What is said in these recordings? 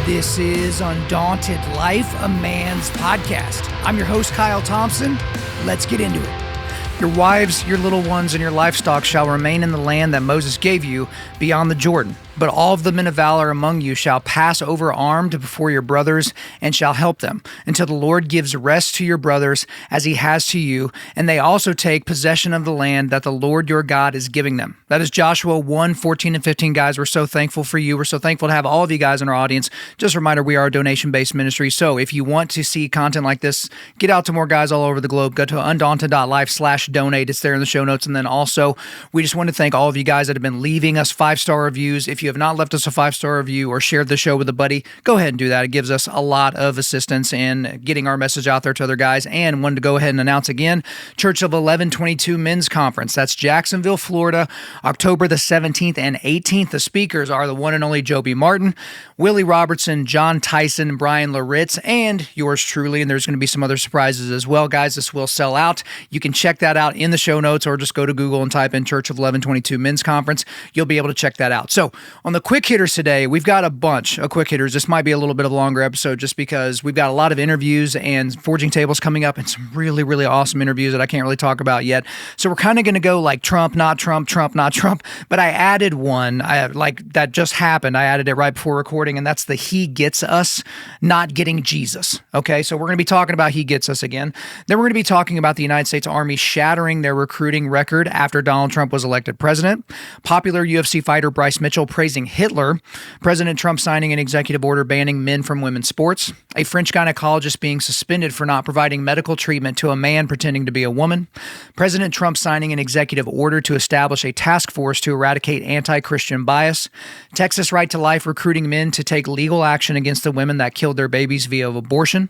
This is Undaunted.Life, a man's podcast. I'm your host, Kyle Thompson. Let's get into it. Your wives, your little ones, and your livestock shall remain in the land that Moses gave you beyond the Jordan. But all of the men of valor among you shall pass over armed before your brothers and shall help them until the Lord gives rest to your brothers as he has to you, and they also take possession of the land that the Lord your God is giving them. That is Joshua 1, 14 and 15, guys. We're so thankful for you. We're so thankful to have all of you guys in our audience. Just a reminder, we are a donation-based ministry, so if you want to see content like this, get out to more guys all over the globe. Go to Undaunted.Life/donate. It's there in the show notes. And then also, we just want to thank all of you guys that have been leaving us 5-star reviews. If you have not left us a 5-star review or shared the show with a buddy, go ahead and do that. It gives us a lot of assistance in getting our message out there to other guys. And wanted to go ahead and announce again, Church of 1122 Men's Conference. That's Jacksonville, Florida, October the 17th and 18th. The speakers are the one and only Joby Martin, Willie Robertson, John Tyson, Brian Laritz, and yours truly. And there's going to be some other surprises as well, guys. This will sell out. You can check that out in the show notes or just go to Google and type in Church of 1122 Men's Conference. You'll be able to check that out. So on the quick hitters today, we've got a bunch of quick hitters. This might be a little bit of a longer episode just because we've got a lot of interviews and forging tables coming up and some really, really awesome interviews that I can't really talk about yet. So we're kind of going to go like Trump, not Trump, Trump, not Trump. But I added one that just happened. I added it right before recording, and that's the He Gets Us, not getting Jesus. Okay, so we're going to be talking about He Gets Us again. Then we're going to be talking about the United States Army shattering their recruiting record after Donald Trump was elected president. Popular UFC fighter Bryce Mitchell praising Hitler. President Trump signing an executive order banning men from women's sports. A French gynecologist being suspended for not providing medical treatment to a man pretending to be a woman. President Trump signing an executive order to establish a task force to eradicate anti-Christian bias. Texas Right to Life recruiting men to take legal action against the women that killed their babies via abortion.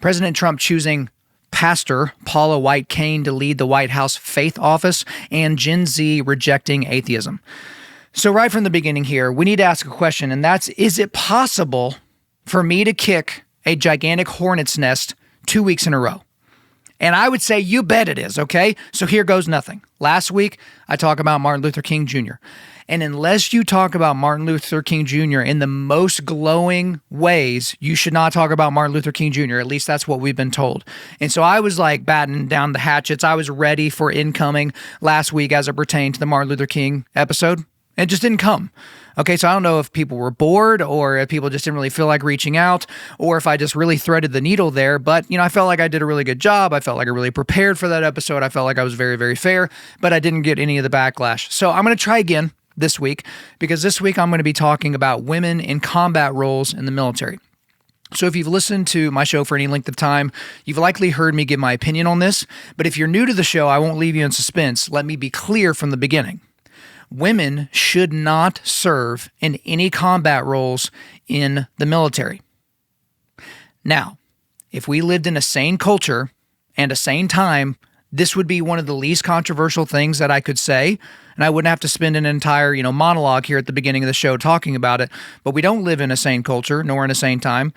President Trump choosing Pastor Paula White-Cain to lead the White House Faith Office, and Gen Z rejecting atheism. So right from the beginning here, we need to ask a question, and that's, is it possible for me to kick a gigantic hornet's nest 2 weeks in a row? And I would say you bet it is, okay? So here goes nothing. Last week, I talked about Martin Luther King Jr., and unless you talk about Martin Luther King Jr. in the most glowing ways, you should not talk about Martin Luther King Jr. At least that's what we've been told. And so I was like batting down the hatchets. I was ready for incoming last week as it pertained to the Martin Luther King episode. It just didn't come. Okay, so I don't know if people were bored or if people just didn't really feel like reaching out or if I just really threaded the needle there. But, I felt like I did a really good job. I felt like I really prepared for that episode. I felt like I was very, very fair, but I didn't get any of the backlash. So I'm going to try again this week because this week I'm going to be talking about women in combat roles in the military. So if you've listened to my show for any length of time, you've likely heard me give my opinion on this. But if you're new to the show, I won't leave you in suspense. Let me be clear from the beginning. Women should not serve in any combat roles in the military. Now, if we lived in a sane culture and a sane time, this would be one of the least controversial things that I could say, and I wouldn't have to spend an entire, monologue here at the beginning of the show talking about it. But we don't live in a sane culture, nor in a sane time.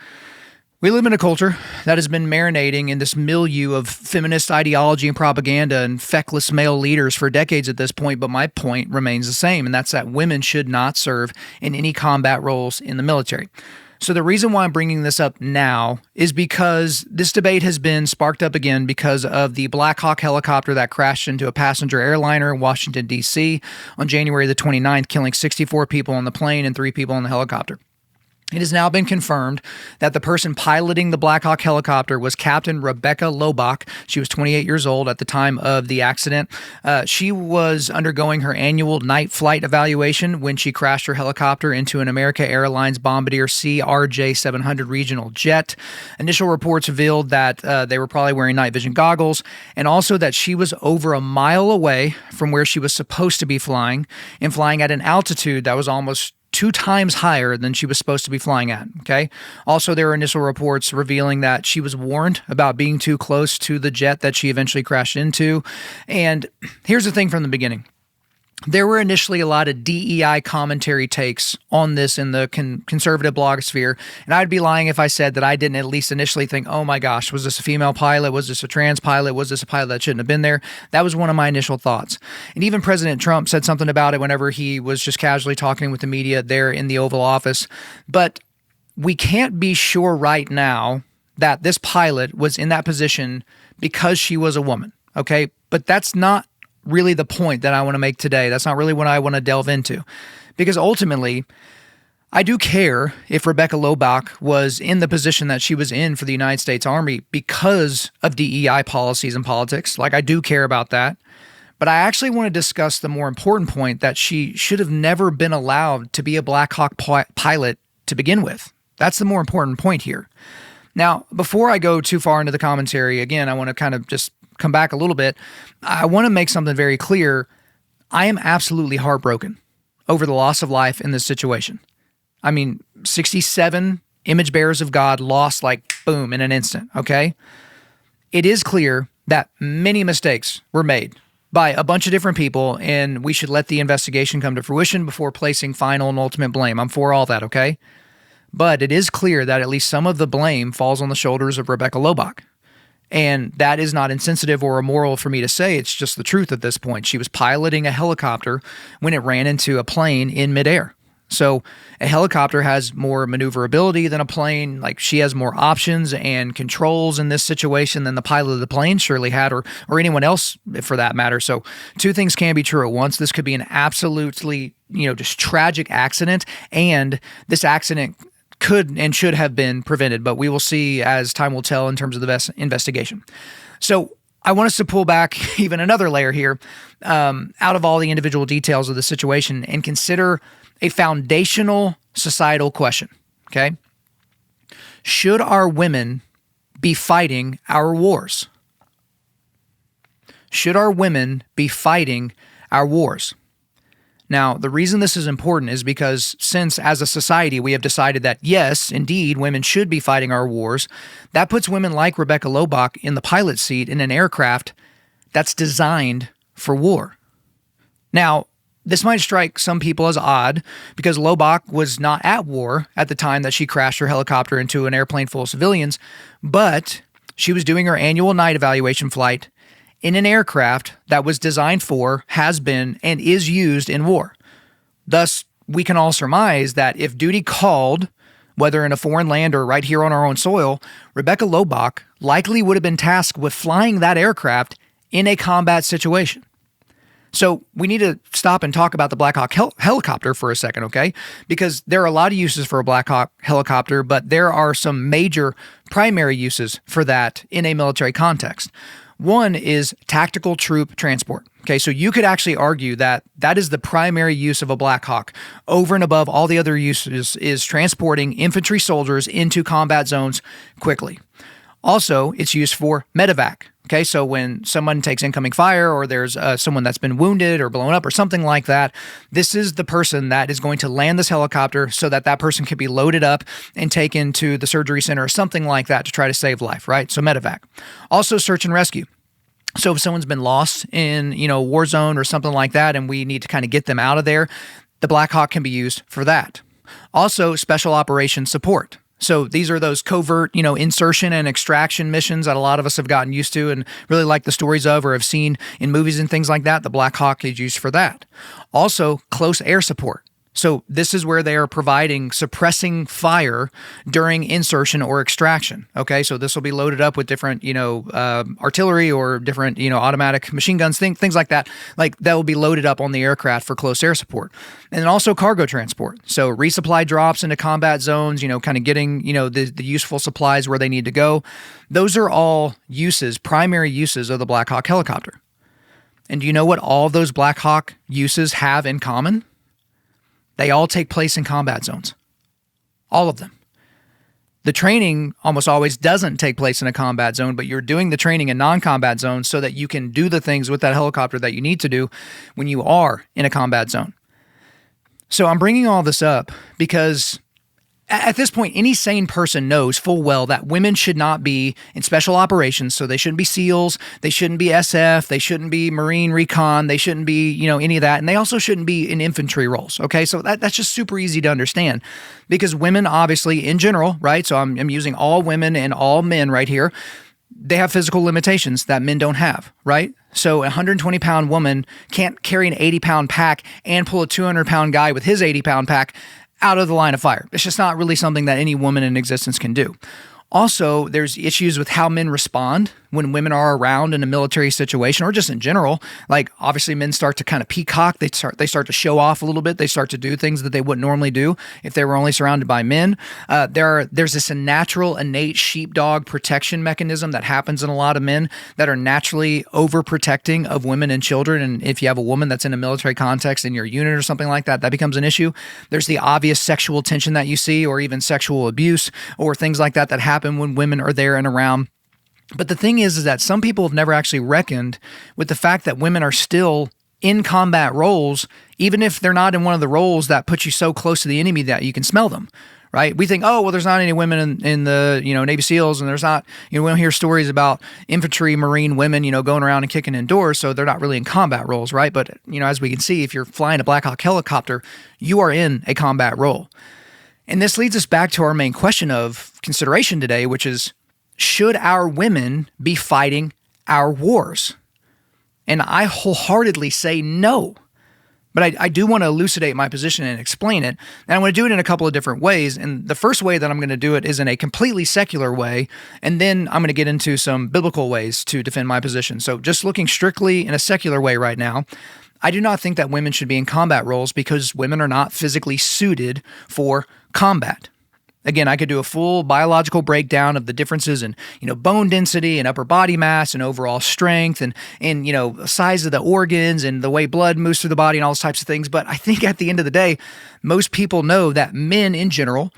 We live in a culture that has been marinating in this milieu of feminist ideology and propaganda and feckless male leaders for decades at this point, but my point remains the same, and that's that women should not serve in any combat roles in the military. So the reason why I'm bringing this up now is because this debate has been sparked up again because of the Black Hawk helicopter that crashed into a passenger airliner in Washington, D.C. on January the 29th, killing 64 people on the plane and 3 people on the helicopter. It has now been confirmed that the person piloting the Black Hawk helicopter was Captain Rebecca Lobach. She was 28 years old at the time of the accident. She was undergoing her annual night flight evaluation when she crashed her helicopter into an American Airlines Bombardier CRJ-700 regional jet. Initial reports revealed that they were probably wearing night vision goggles, and also that she was over a mile away from where she was supposed to be flying, and flying at an altitude that was almost 2 times higher than she was supposed to be flying at, okay? Also, there were initial reports revealing that she was warned about being too close to the jet that she eventually crashed into. And here's the thing from the beginning. There were initially a lot of DEI commentary takes on this in the conservative blogosphere, and I'd be lying if I said that I didn't at least initially think, oh my gosh, was this a female pilot? Was this a trans pilot? Was this a pilot that shouldn't have been there? That was one of my initial thoughts. And even President Trump said something about it whenever he was just casually talking with the media there in the Oval Office. But we can't be sure right now that this pilot was in that position because she was a woman, okay? But that's not really the point that I want to make today. That's not really what I want to delve into. Because ultimately, I do care if Rebecca Loebbach was in the position that she was in for the United States Army because of DEI policies and politics. Like, I do care about that. But I actually want to discuss the more important point that she should have never been allowed to be a Black Hawk pilot to begin with. That's the more important point here. Now, before I go too far into the commentary, again, I want to kind of just come back a little bit. I want to make something very clear. I am absolutely heartbroken over the loss of life in this situation. I mean, 67 image bearers of God lost like boom in an instant, okay? It is clear that many mistakes were made by a bunch of different people, and we should let the investigation come to fruition before placing final and ultimate blame. I'm for all that, okay? But it is clear that at least some of the blame falls on the shoulders of Rebecca Loebbach. And that is not insensitive or immoral for me to say. It's just the truth at this point. She was piloting a helicopter when it ran into a plane in midair. So a helicopter has more maneuverability than a plane. Like, she has more options and controls in this situation than the pilot of the plane surely had, or anyone else for that matter. So two things can be true at once. This could be an absolutely, just tragic accident, and this accident could and should have been prevented, but we will see as time will tell in terms of the best investigation. So I want us to pull back even another layer here out of all the individual details of the situation and consider a foundational societal question, okay? Should our women be fighting our wars? Should our women be fighting our wars? Now, the reason this is important is because since as a society we have decided that yes, indeed, women should be fighting our wars, that puts women like Rebecca Loebbach in the pilot seat in an aircraft that's designed for war. Now, this might strike some people as odd because Loebbach was not at war at the time that she crashed her helicopter into an airplane full of civilians, but she was doing her annual night evaluation flight in an aircraft that was designed for, has been, and is used in war. Thus, we can all surmise that if duty called, whether in a foreign land or right here on our own soil, Rebecca Loebbach likely would have been tasked with flying that aircraft in a combat situation. So we need to stop and talk about the Black Hawk helicopter for a second, okay? Because there are a lot of uses for a Black Hawk helicopter, but there are some major primary uses for that in a military context. One is tactical troop transport. Okay, so you could actually argue that that is the primary use of a Black Hawk over and above all the other uses is transporting infantry soldiers into combat zones quickly. Also, it's used for medevac. Okay, so when someone takes incoming fire or there's someone that's been wounded or blown up or something like that, this is the person that is going to land this helicopter so that that person can be loaded up and taken to the surgery center or something like that to try to save life, right? So medevac. Also search and rescue. So if someone's been lost in, a war zone or something like that and we need to kind of get them out of there, the Black Hawk can be used for that. Also special operations support. So these are those covert, insertion and extraction missions that a lot of us have gotten used to and really like the stories of or have seen in movies and things like that. The Black Hawk is used for that. Also, close air support. So this is where they are providing suppressing fire during insertion or extraction. Okay, so this will be loaded up with different, artillery or different, automatic machine guns, things like that. Like that will be loaded up on the aircraft for close air support. And then also cargo transport. So resupply drops into combat zones, kind of getting, the useful supplies where they need to go. Those are all uses, primary uses of the Black Hawk helicopter. And do you know what all of those Black Hawk uses have in common? They all take place in combat zones. All of them. The training almost always doesn't take place in a combat zone, but you're doing the training in non-combat zones so that you can do the things with that helicopter that you need to do when you are in a combat zone. So I'm bringing all this up because at this point, any sane person knows full well that women should not be in special operations. So they shouldn't be SEALs. They shouldn't be SF. They shouldn't be Marine Recon. They shouldn't be, any of that. And they also shouldn't be in infantry roles. Okay. So that's just super easy to understand because women, obviously, in general, right? So I'm using all women and all men right here. They have physical limitations that men don't have, right? So a 120-pound woman can't carry an 80-pound pack and pull a 200-pound guy with his 80-pound pack out of the line of fire. It's just not really something that any woman in existence can do. Also, there's issues with how men respond when women are around in a military situation or just in general. Like, obviously, men start to kind of peacock. They start to show off a little bit. They start to do things that they wouldn't normally do if they were only surrounded by men. There's this natural, innate sheepdog protection mechanism that happens in a lot of men that are naturally overprotecting of women and children. And if you have a woman that's in a military context in your unit or something like that, that becomes an issue. There's the obvious sexual tension that you see, or even sexual abuse or things like that happen when women are there and around. But the thing is that some people have never actually reckoned with the fact that women are still in combat roles, even if they're not in one of the roles that put you so close to the enemy that you can smell them, right? We think, oh, well, there's not any women in the, Navy SEALs, and there's not, we don't hear stories about infantry, Marine women, going around and kicking in doors, so they're not really in combat roles, right? But, as we can see, if you're flying a Black Hawk helicopter, you are in a combat role. And this leads us back to our main question of consideration today, which is, should our women be fighting our wars? And I wholeheartedly say no. But I do want to elucidate my position and explain it. And I want to do it in a couple of different ways. And the first way that I'm going to do it is in a completely secular way. And then I'm going to get into some biblical ways to defend my position. So just looking strictly in a secular way right now, I do not think that women should be in combat roles because women are not physically suited for combat. Again, I could do a full biological breakdown of the differences in, bone density and upper body mass and overall strength and size of the organs and the way blood moves through the body and all those types of things. But I think at the end of the day, most people know that men in general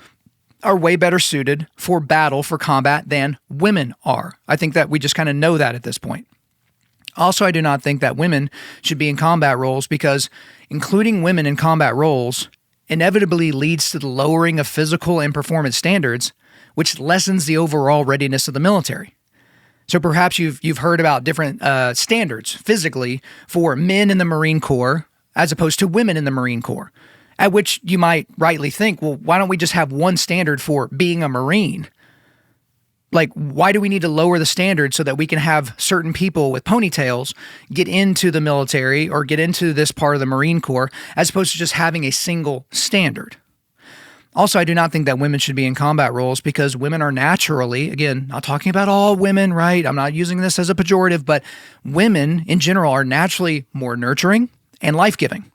are way better suited for battle, for combat than women are. I think that we just kind of know that at this point. Also, I do not think that women should be in combat roles because including women in combat roles inevitably leads to the lowering of physical and performance standards, which lessens the overall readiness of the military. So perhaps you've heard about different standards physically for men in the Marine Corps as opposed to women in the Marine Corps, at which you might rightly think, well, why don't we just have one standard for being a Marine? Like, why do we need to lower the standard so that we can have certain people with ponytails get into the military or get into this part of the Marine Corps as opposed to just having a single standard? Also, I do not think that women should be in combat roles because women are naturally, again, not talking about all women, right? I'm not using this as a pejorative, but women in general are naturally more nurturing and life-giving,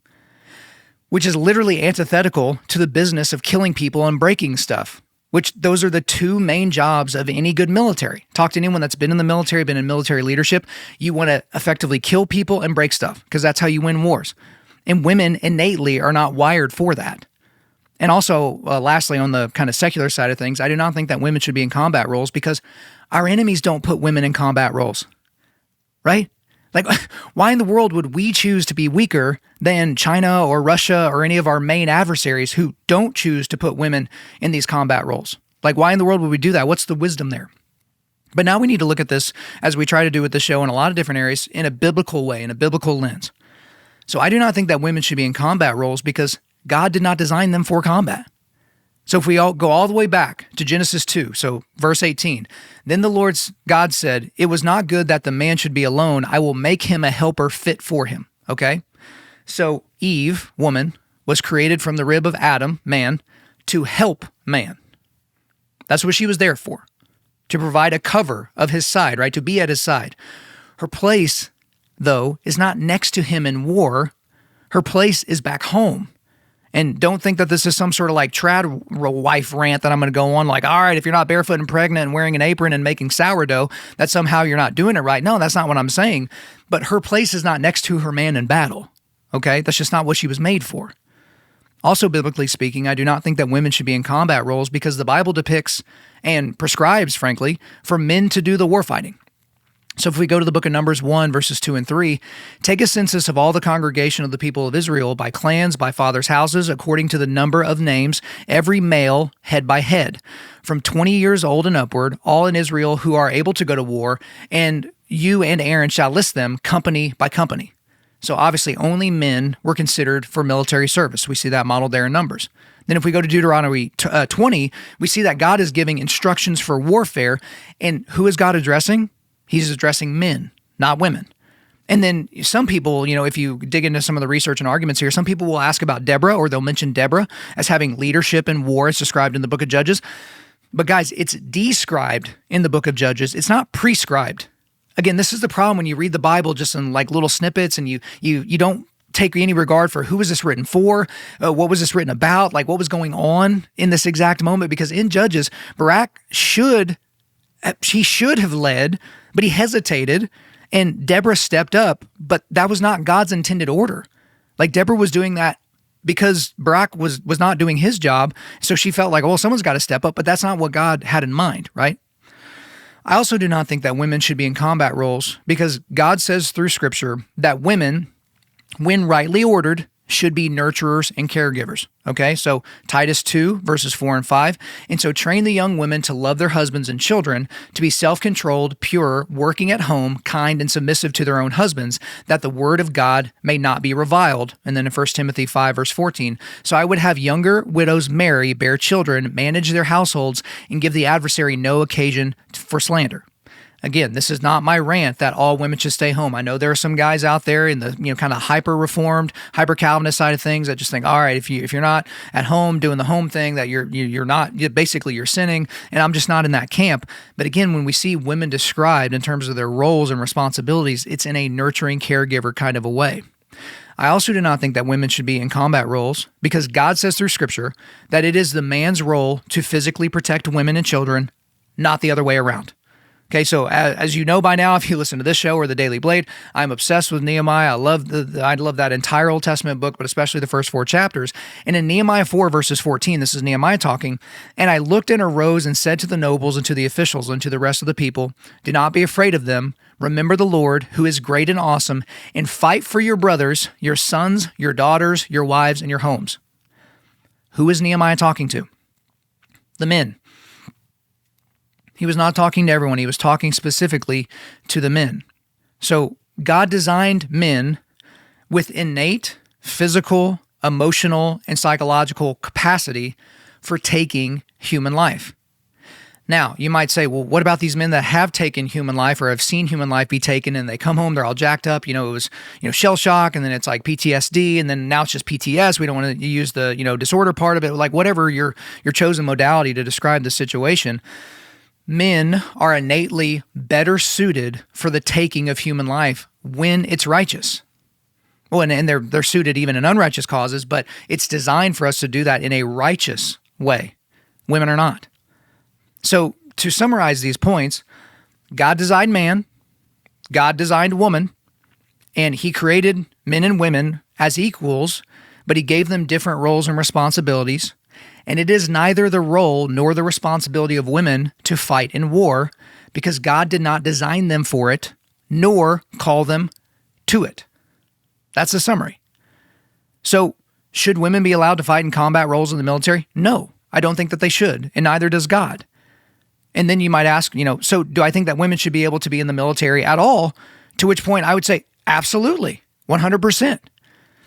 which is literally antithetical to the business of killing people and breaking stuff. Which those are the two main jobs of any good military. Talk to anyone that's been in the military, been in military leadership. You want to effectively kill people and break stuff because that's how you win wars. And women innately are not wired for that. And also, lastly, on the kind of secular side of things, I do not think that women should be in combat roles because our enemies don't put women in combat roles, right? Like, why in the world would we choose to be weaker than China or Russia or any of our main adversaries who don't choose to put women in these combat roles? Like, why in the world would we do that? What's the wisdom there? But now we need to look at this, as we try to do with the show in a lot of different areas, in a biblical way, in a biblical lens. So I do not think that women should be in combat roles because God did not design them for combat. So if we all go all the way back to Genesis 2, so verse 18, then the Lord God said, it was not good that the man should be alone. I will make him a helper fit for him. Okay? So Eve, woman, was created from the rib of Adam, man, to help man. That's what she was there for, to provide a cover of his side, right? To be at his side. Her place, though, is not next to him in war. Her place is back home. And don't think that this is some sort of like trad wife rant that I'm going to go on like, all right, if you're not barefoot and pregnant and wearing an apron and making sourdough, that somehow you're not doing it right. No, that's not what I'm saying. But her place is not next to her man in battle, okay? That's just not what she was made for. Also, biblically speaking, I do not think that women should be in combat roles because the Bible depicts and prescribes, frankly, for men to do the warfighting. So if we go to the book of Numbers 1, verses 2 and 3, take a census of all the congregation of the people of Israel by clans, by fathers' houses, according to the number of names, every male head by head, from 20 years old and upward, all in Israel who are able to go to war, and you and Aaron shall list them company by company. So obviously only men were considered for military service. We see that modeled there in Numbers. Then if we go to Deuteronomy 20, we see that God is giving instructions for warfare, and who is God addressing? He's addressing men, not women. And then some people, if you dig into some of the research and arguments here, some people will ask about Deborah, or they'll mention Deborah as having leadership in war as described in the book of Judges. But guys, it's described in the book of Judges. It's not prescribed. Again, this is the problem when you read the Bible just in like little snippets and you don't take any regard for who was this written for, what was this written about, like what was going on in this exact moment. Because in Judges, Barak should have led, but he hesitated. And Deborah stepped up, but that was not God's intended order. Like Deborah was doing that because Barak was not doing his job. So she felt like, well, someone's got to step up, but that's not what God had in mind, right? I also do not think that women should be in combat roles because God says through scripture that women, when rightly ordered, should be nurturers and caregivers. Okay, so Titus 2, verses 4 and 5. And so train the young women to love their husbands and children, to be self-controlled, pure, working at home, kind, and submissive to their own husbands, that the word of God may not be reviled. And then in 1 Timothy 5, verse 14. So I would have younger widows marry, bear children, manage their households, and give the adversary no occasion for slander. Again, this is not my rant that all women should stay home. I know there are some guys out there in the kind of hyper-reformed, hyper-Calvinist side of things that just think, all right, if you're not at home doing the home thing, that you're not, basically you're sinning, and I'm just not in that camp. But again, when we see women described in terms of their roles and responsibilities, it's in a nurturing caregiver kind of a way. I also do not think that women should be in combat roles because God says through Scripture that it is the man's role to physically protect women and children, not the other way around. Okay, so as you know by now, if you listen to this show or the Daily Blade, I'm obsessed with Nehemiah. I love that entire Old Testament book, but especially the first 4 chapters. And in Nehemiah 4, verses 14, this is Nehemiah talking, and I looked and arose and said to the nobles and to the officials and to the rest of the people, do not be afraid of them. Remember the Lord, who is great and awesome, and fight for your brothers, your sons, your daughters, your wives, and your homes. Who is Nehemiah talking to? The men. He was not talking to everyone. He was talking specifically to the men. So God designed men with innate physical, emotional, and psychological capacity for taking human life. Now, you might say, well, what about these men that have taken human life or have seen human life be taken and they come home, they're all jacked up, it was, shell shock, and then it's like PTSD, and then now it's just PTS. We don't want to use the, disorder part of it, like whatever your chosen modality to describe the situation. Men are innately better suited for the taking of human life when it's righteous. Well, and they're suited even in unrighteous causes, but it's designed for us to do that in a righteous way. Women are not. So to summarize these points, God designed man, God designed woman, and he created men and women as equals, but he gave them different roles and responsibilities. And it is neither the role nor the responsibility of women to fight in war because God did not design them for it, nor call them to it. That's the summary. So, should women be allowed to fight in combat roles in the military? No, I don't think that they should, and neither does God. And then you might ask, so do I think that women should be able to be in the military at all? To which point I would say, absolutely, 100%.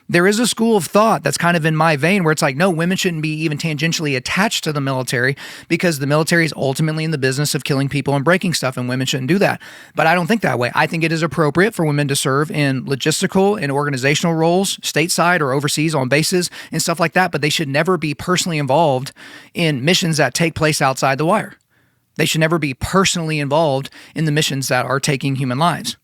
There is a school of thought that's kind of in my vein where it's like, no, women shouldn't be even tangentially attached to the military because the military is ultimately in the business of killing people and breaking stuff, and women shouldn't do that. But I don't think that way. I think it is appropriate for women to serve in logistical and organizational roles, stateside or overseas on bases and stuff like that, but they should never be personally involved in missions that take place outside the wire. They should never be personally involved in the missions that are taking human lives.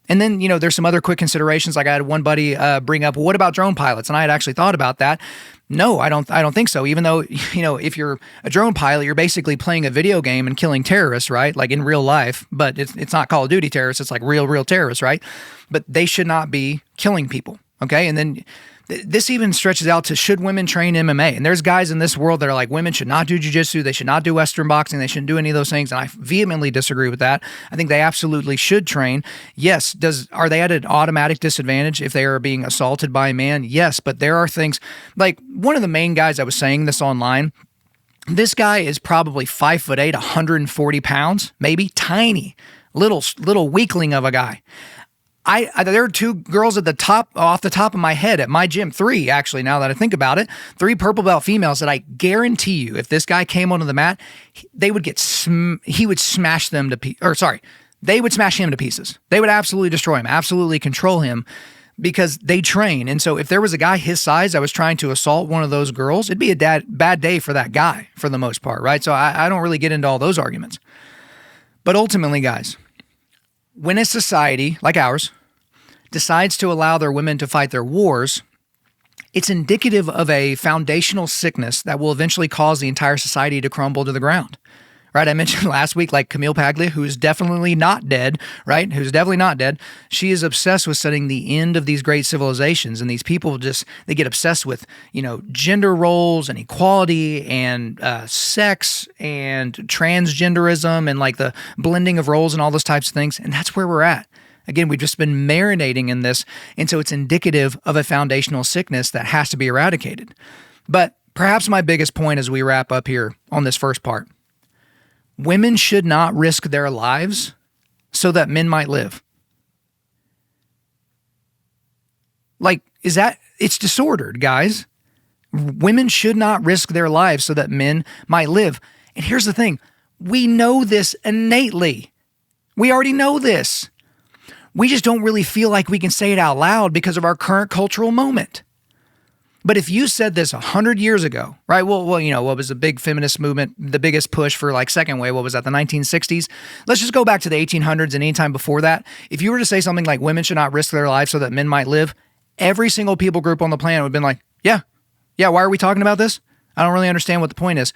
And then, there's some other quick considerations. Like I had one buddy bring up, well, what about drone pilots? And I had actually thought about that. No, I don't think so. Even though, if you're a drone pilot, you're basically playing a video game and killing terrorists, right? Like in real life, but it's not Call of Duty terrorists. It's like real terrorists, right? But they should not be killing people. Okay. And then this even stretches out to, should women train MMA? And there's guys in this world that are like, women should not do jiu-jitsu, they should not do Western boxing, they shouldn't do any of those things. And I vehemently disagree with that. I think they absolutely should train. Yes, are they at an automatic disadvantage if they are being assaulted by a man? Yes, but there are things, like one of the main guys that was saying this online, this guy is probably 5'8", 140 pounds, maybe, tiny, little weakling of a guy. There are 2 girls at the top, off the top of my head at my gym, 3 actually, now that I think about it, 3 purple belt females that I guarantee you, if this guy came onto the mat, he would smash them to they would smash him to pieces. They would absolutely destroy him, absolutely control him, because they train. And so if there was a guy his size that was trying to assault one of those girls, it'd be a bad day for that guy for the most part, right? So I don't really get into all those arguments. But ultimately, guys, when a society like ours decides to allow their women to fight their wars, it's indicative of a foundational sickness that will eventually cause the entire society to crumble to the ground. Right, I mentioned last week, like Camille Paglia, who is definitely not dead, right? Who's definitely not dead. She is obsessed with studying the end of these great civilizations. And these people they get obsessed with, gender roles and equality and sex and transgenderism and like the blending of roles and all those types of things. And that's where we're at. Again, we've just been marinating in this. And so it's indicative of a foundational sickness that has to be eradicated. But perhaps my biggest point as we wrap up here on this first part: women should not risk their lives so that men might live. It's disordered, guys. Women should not risk their lives so that men might live. And here's the thing. We know this innately. We already know this. We just don't really feel like we can say it out loud because of our current cultural moment. But if you said this 100 years ago, right? Well, what was the big feminist movement, the biggest push for like second wave? What was that, the 1960s? Let's just go back to the 1800s and any time before that. If you were to say something like women should not risk their lives so that men might live, every single people group on the planet would have been like, yeah, why are we talking about this? I don't really understand what the point is.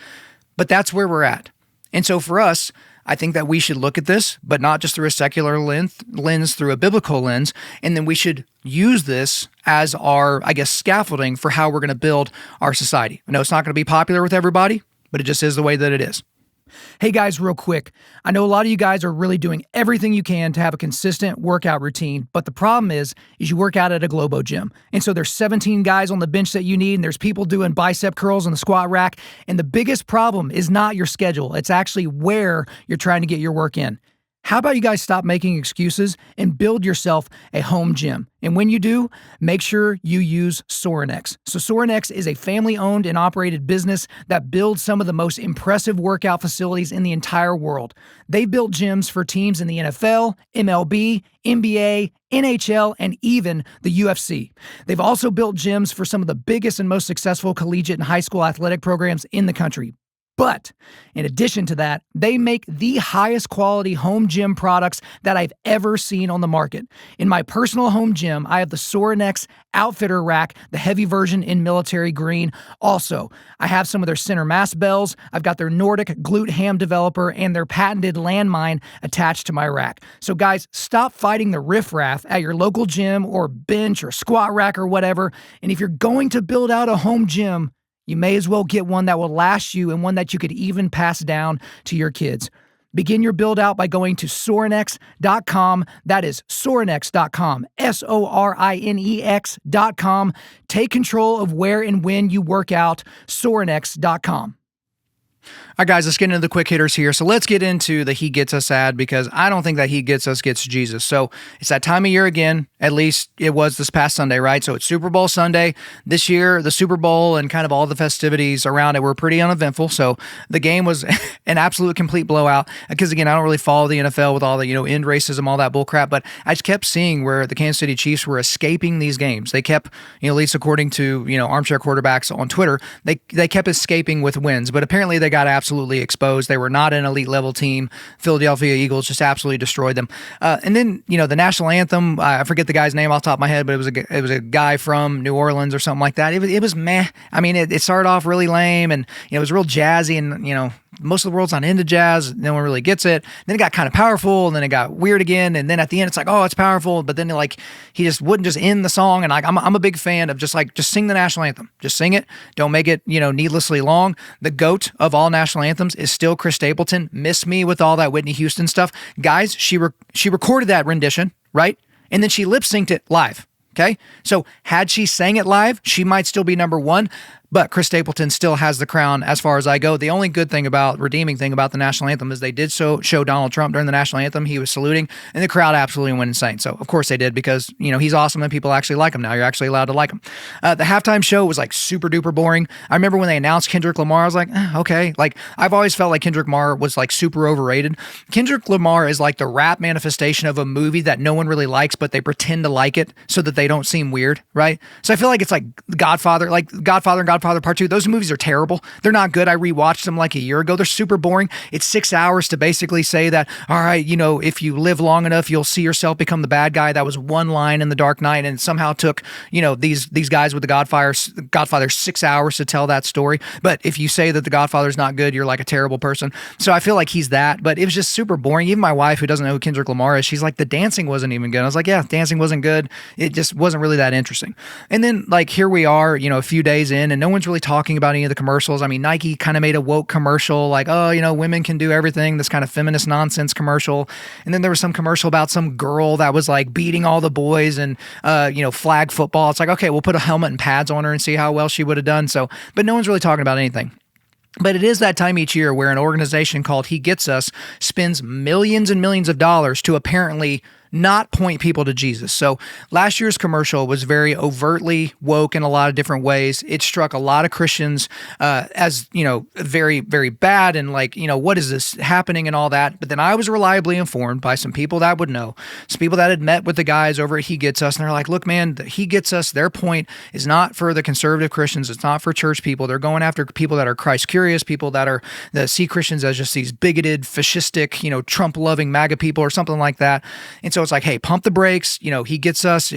But that's where we're at. And so for us, I think that we should look at this, but not just through a secular lens, through a biblical lens. And then we should use this as our, scaffolding for how we're going to build our society. I know it's not going to be popular with everybody, but it just is the way that it is. Hey guys, real quick. I know a lot of you guys are really doing everything you can to have a consistent workout routine, but the problem is you work out at a Globo gym. And so there's 17 guys on the bench that you need, and there's people doing bicep curls on the squat rack. And the biggest problem is not your schedule. It's actually where you're trying to get your work in. How about you guys stop making excuses and build yourself a home gym? And when you do, make sure you use Sorinex. So Sorinex is a family-owned and operated business that builds some of the most impressive workout facilities in the entire world. They built gyms for teams in the NFL, MLB, NBA, NHL, and even the UFC. They've also built gyms for some of the biggest and most successful collegiate and high school athletic programs in the country. But in addition to that, they make the highest quality home gym products that I've ever seen on the market. In my personal home gym, I have the Sorinex Outfitter Rack, the heavy version in military green. Also, I have some of their center mass bells. I've got their Nordic glute ham developer and their patented landmine attached to my rack. So guys, stop fighting the riffraff at your local gym or bench or squat rack or whatever. And if you're going to build out a home gym, you may as well get one that will last you and one that you could even pass down to your kids. Begin your build out by going to Sorinex.com. That is Sorinex.com, Sorinex.com. Take control of where and when you work out, Sorinex.com. All right, guys, let's get into the quick hitters here. So let's get into the He Gets Us ad, because I don't think that He Gets Us gets Jesus. So it's that time of year again. At least it was this past Sunday, right? So it's Super Bowl Sunday. This year, the Super Bowl and kind of all the festivities around it were pretty uneventful. So the game was an absolute complete blowout. Because again, I don't really follow the NFL with all the, end racism, all that bullcrap. But I just kept seeing where the Kansas City Chiefs were escaping these games. They kept, at least according to, armchair quarterbacks on Twitter, they kept escaping with wins. But apparently they got absolutely exposed. They were not an elite level team. Philadelphia Eagles just absolutely destroyed them. And then, the national anthem, I forget the guy's name off the top of my head, but it was a guy from New Orleans or something like that. It was meh. I mean, it started off really lame, and it was real jazzy, and most of the world's not into jazz. No one really gets it. Then it got kind of powerful, and then it got weird again. And then at the end, it's like, oh, it's powerful. But then he just wouldn't just end the song. And I'm a big fan of just sing the national anthem. Just sing it. Don't make it, needlessly long. The GOAT of all national anthems is still Chris Stapleton. Miss me with all that Whitney Houston stuff. Guys, she recorded that rendition, right? And then she lip synced it live. Okay. So had she sang it live, she might still be number one. But Chris Stapleton still has the crown as far as I go. The only good thing redeeming thing about the national anthem is they did show Donald Trump during the national anthem. He was saluting, and the crowd absolutely went insane. So, of course, they did because, he's awesome and people actually like him now. You're actually allowed to like him. The halftime show was like super duper boring. I remember when they announced Kendrick Lamar, I was like, okay. Like, I've always felt like Kendrick Lamar was like super overrated. Kendrick Lamar is like the rap manifestation of a movie that no one really likes, but they pretend to like it so that they don't seem weird, right? So I feel like it's like Godfather and Godfather Part 2. Those movies are terrible. They're not good. I rewatched them like a year ago. They're super boring. It's 6 hours to basically say that, all right, if you live long enough, you'll see yourself become the bad guy. That was one line in The Dark Knight, and it somehow took, these guys with the Godfather 6 hours to tell that story. But if you say that the Godfather's not good, you're like a terrible person. So I feel like he's that, but it was just super boring. Even my wife, who doesn't know who Kendrick Lamar is, she's like, the dancing wasn't even good. I was like, yeah, dancing wasn't good. It just wasn't really that interesting. And then like here we are, a few days in, and no one's really talking about any of the commercials. I mean, Nike kind of made a woke commercial like, oh, women can do everything, this kind of feminist nonsense commercial. And then there was some commercial about some girl that was like beating all the boys and, flag football. It's like, okay, we'll put a helmet and pads on her and see how well she would have done. So, but no one's really talking about anything. But it is that time each year where an organization called He Gets Us spends millions and millions of dollars to apparently not point people to Jesus. So last year's commercial was very overtly woke in a lot of different ways. It struck a lot of Christians as, very, very bad and like, what is this happening and all that. But then I was reliably informed by some people that would know, some people that had met with the guys over at He Gets Us, and they're like, look, man, He Gets Us, their point is not for the conservative Christians. It's not for church people. They're going after people that are Christ curious, people that see Christians as just these bigoted, fascistic, Trump-loving MAGA people or something like that. And so it's like, hey, pump the brakes. He gets us.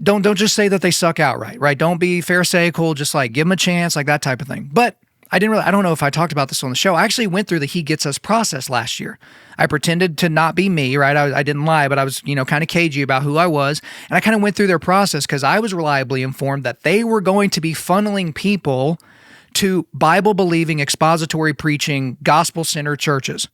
Don't just say that they suck outright, right? Don't be pharisaical. Just like give them a chance, like that type of thing. But I don't know if I talked about this on the show. I actually went through the He Gets Us process last year. I pretended to not be me, right? I didn't lie, but I was, kind of cagey about who I was. And I kind of went through their process because I was reliably informed that they were going to be funneling people to Bible-believing, expository preaching, gospel-centered churches.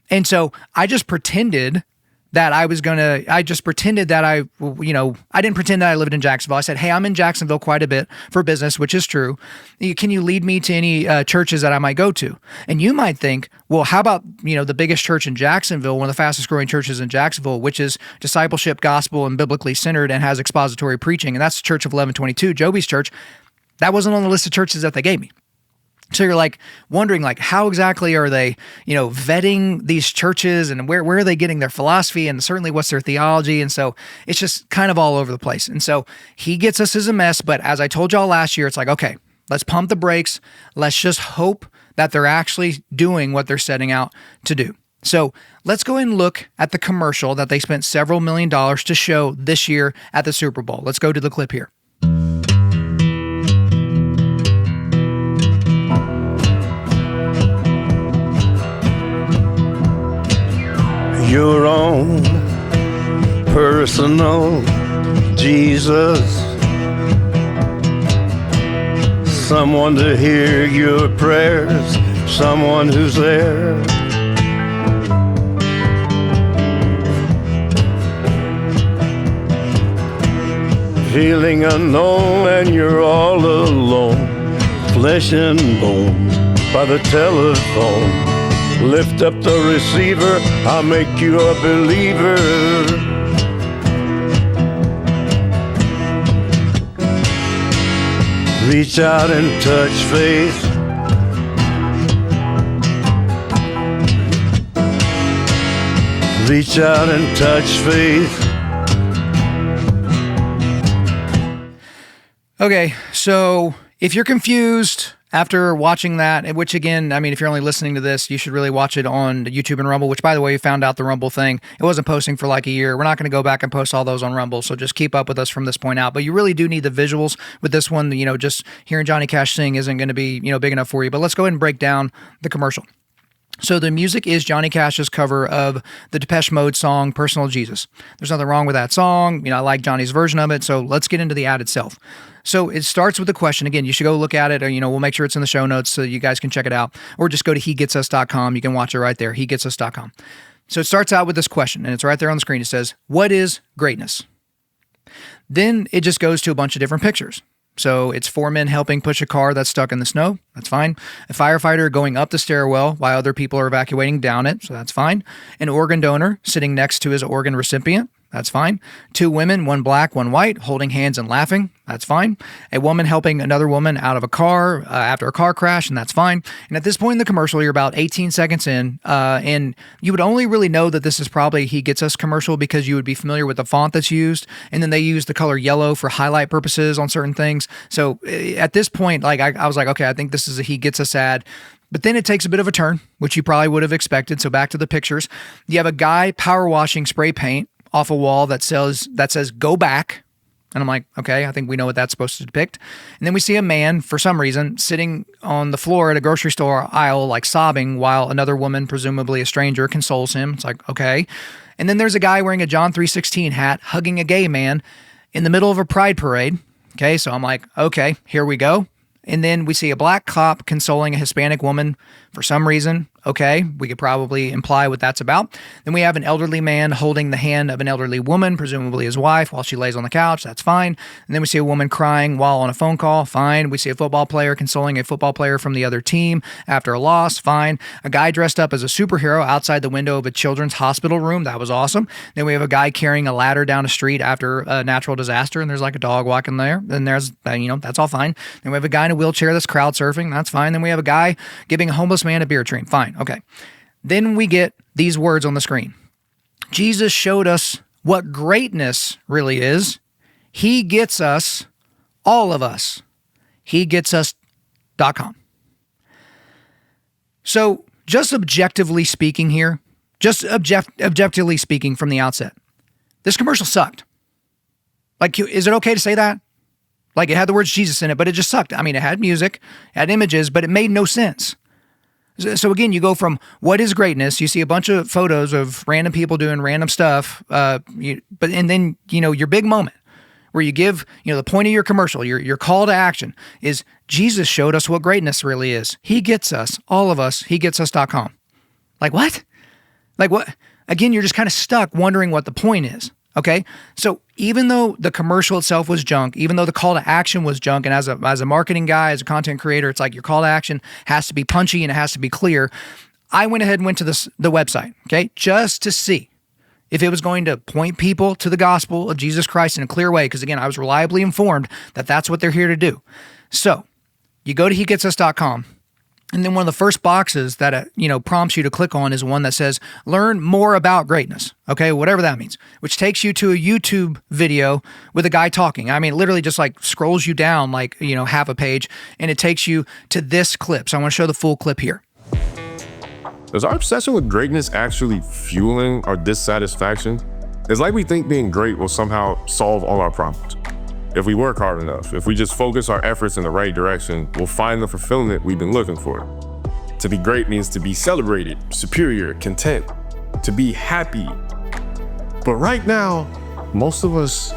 And so I just pretended that I didn't pretend that I lived in Jacksonville. I said, hey, I'm in Jacksonville quite a bit for business, which is true. Can you lead me to any churches that I might go to? And you might think, well, how about, the biggest church in Jacksonville, one of the fastest growing churches in Jacksonville, which is discipleship, gospel, and biblically centered and has expository preaching. And that's the Church of 1122, Joby's church. That wasn't on the list of churches that they gave me. So you're like wondering like how exactly are they, vetting these churches and where are they getting their philosophy and certainly what's their theology. And so it's just kind of all over the place. And so He Gets Us as a mess. But as I told y'all last year, it's like, okay, let's pump the brakes. Let's just hope that they're actually doing what they're setting out to do. So let's go and look at the commercial that they spent several $1 million to show this year at the Super Bowl. Let's go to the clip here. Your own personal Jesus, someone to hear your prayers, someone who's there. Feeling unknown and you're all alone, flesh and bone by the telephone. Lift up the receiver, I'll make you a believer. Reach out and touch faith. Reach out and touch faith. Okay, so if you're confused after watching that, which again, I mean, if you're only listening to this, you should really watch it on YouTube and Rumble, which by the way, you found out the Rumble thing. It wasn't posting for like a year. We're not going to go back and post all those on Rumble, so just keep up with us from this point out. But you really do need the visuals with this one. Just hearing Johnny Cash sing isn't going to be, big enough for you. But let's go ahead and break down the commercial. So the music is Johnny Cash's cover of the Depeche Mode song, Personal Jesus. There's nothing wrong with that song. I like Johnny's version of it. So let's get into the ad itself. So it starts with a question. Again, you should go look at it, or, we'll make sure it's in the show notes so you guys can check it out, or just go to hegetsus.com. You can watch it right there, hegetsus.com. So it starts out with this question, and it's right there on the screen. It says, what is greatness? Then it just goes to a bunch of different pictures. So it's 4 men helping push a car that's stuck in the snow. That's fine. A firefighter going up the stairwell while other people are evacuating down it. So that's fine. An organ donor sitting next to his organ recipient. That's fine. 2 women, 1 black, 1 white, holding hands and laughing. That's fine. A woman helping another woman out of a car after a car crash, and that's fine. And at this point in the commercial, you're about 18 seconds in, and you would only really know that this is probably He Gets Us commercial because you would be familiar with the font that's used, and then they use the color yellow for highlight purposes on certain things. So at this point, like I was like, okay, I think this is a He Gets Us ad. But then it takes a bit of a turn, which you probably would have expected. So back to the pictures. You have a guy power washing spray paint off a wall that says "Go back," and I'm like, okay, I think we know what that's supposed to depict. And then we see a man, for some reason, sitting on the floor at a grocery store aisle, like sobbing, while another woman, presumably a stranger, consoles him. It's like, okay. And then there's a guy wearing a John 3:16 hat, hugging a gay man in the middle of a pride parade. Okay, so I'm like, okay, here we go. And then we see a black cop consoling a Hispanic woman for some reason. Okay, we could probably imply what that's about. Then we have an elderly man holding the hand of an elderly woman, presumably his wife, while she lays on the couch. That's fine. And then we see a woman crying while on a phone call. Fine. We see a football player consoling a football player from the other team after a loss. Fine. A guy dressed up as a superhero outside the window of a children's hospital room. That was awesome. Then we have a guy carrying a ladder down a street after a natural disaster, and there's like a dog walking there. Then there's, that's all fine. Then we have a guy in a wheelchair that's crowd surfing. That's fine. Then we have a guy giving a homeless man a beer dream. Fine. Okay. Then we get these words on the screen. Jesus showed us what greatness really is. He gets us, all of us. HeGetsUs.com. So just objectively speaking here, objectively speaking from the outset, this commercial sucked. Like, is it okay to say that? Like, it had the words Jesus in it, but it just sucked. I mean, it had music, it had images, but it made no sense. So again, you go from what is greatness, you see a bunch of photos of random people doing random stuff, and then your big moment where you give, the point of your commercial, your call to action is Jesus showed us what greatness really is. He gets us, all of us, HeGetsUs.com. Like what? Like what? Again, you're just kind of stuck wondering what the point is. Okay, so even though the commercial itself was junk, even though the call to action was junk, and as a marketing guy, as a content creator, it's like your call to action has to be punchy and it has to be clear. I went ahead and went to the website, okay, just to see if it was going to point people to the gospel of Jesus Christ in a clear way, because again, I was reliably informed that that's what they're here to do. So you go to HeGetsUs.com. And then one of the first boxes that, prompts you to click on is one that says, learn more about greatness. Okay, whatever that means, which takes you to a YouTube video with a guy talking. I mean, literally just like scrolls you down like, half a page, and it takes you to this clip. So I want to show the full clip here. Is our obsession with greatness actually fueling our dissatisfaction? It's like we think being great will somehow solve all our problems. If we work hard enough, if we just focus our efforts in the right direction, we'll find the fulfillment we've been looking for. To be great means to be celebrated, superior, content, to be happy. But right now, most of us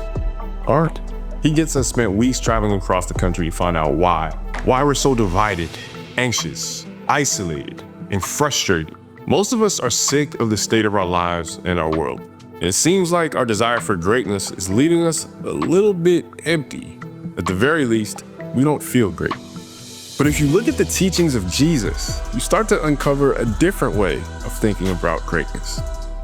aren't. He Gets Us spent weeks traveling across the country to find out why we're so divided, anxious, isolated, and frustrated. Most of us are sick of the state of our lives and our world. It seems like our desire for greatness is leaving us a little bit empty. At the very least, we don't feel great. But if you look at the teachings of Jesus, you start to uncover a different way of thinking about greatness.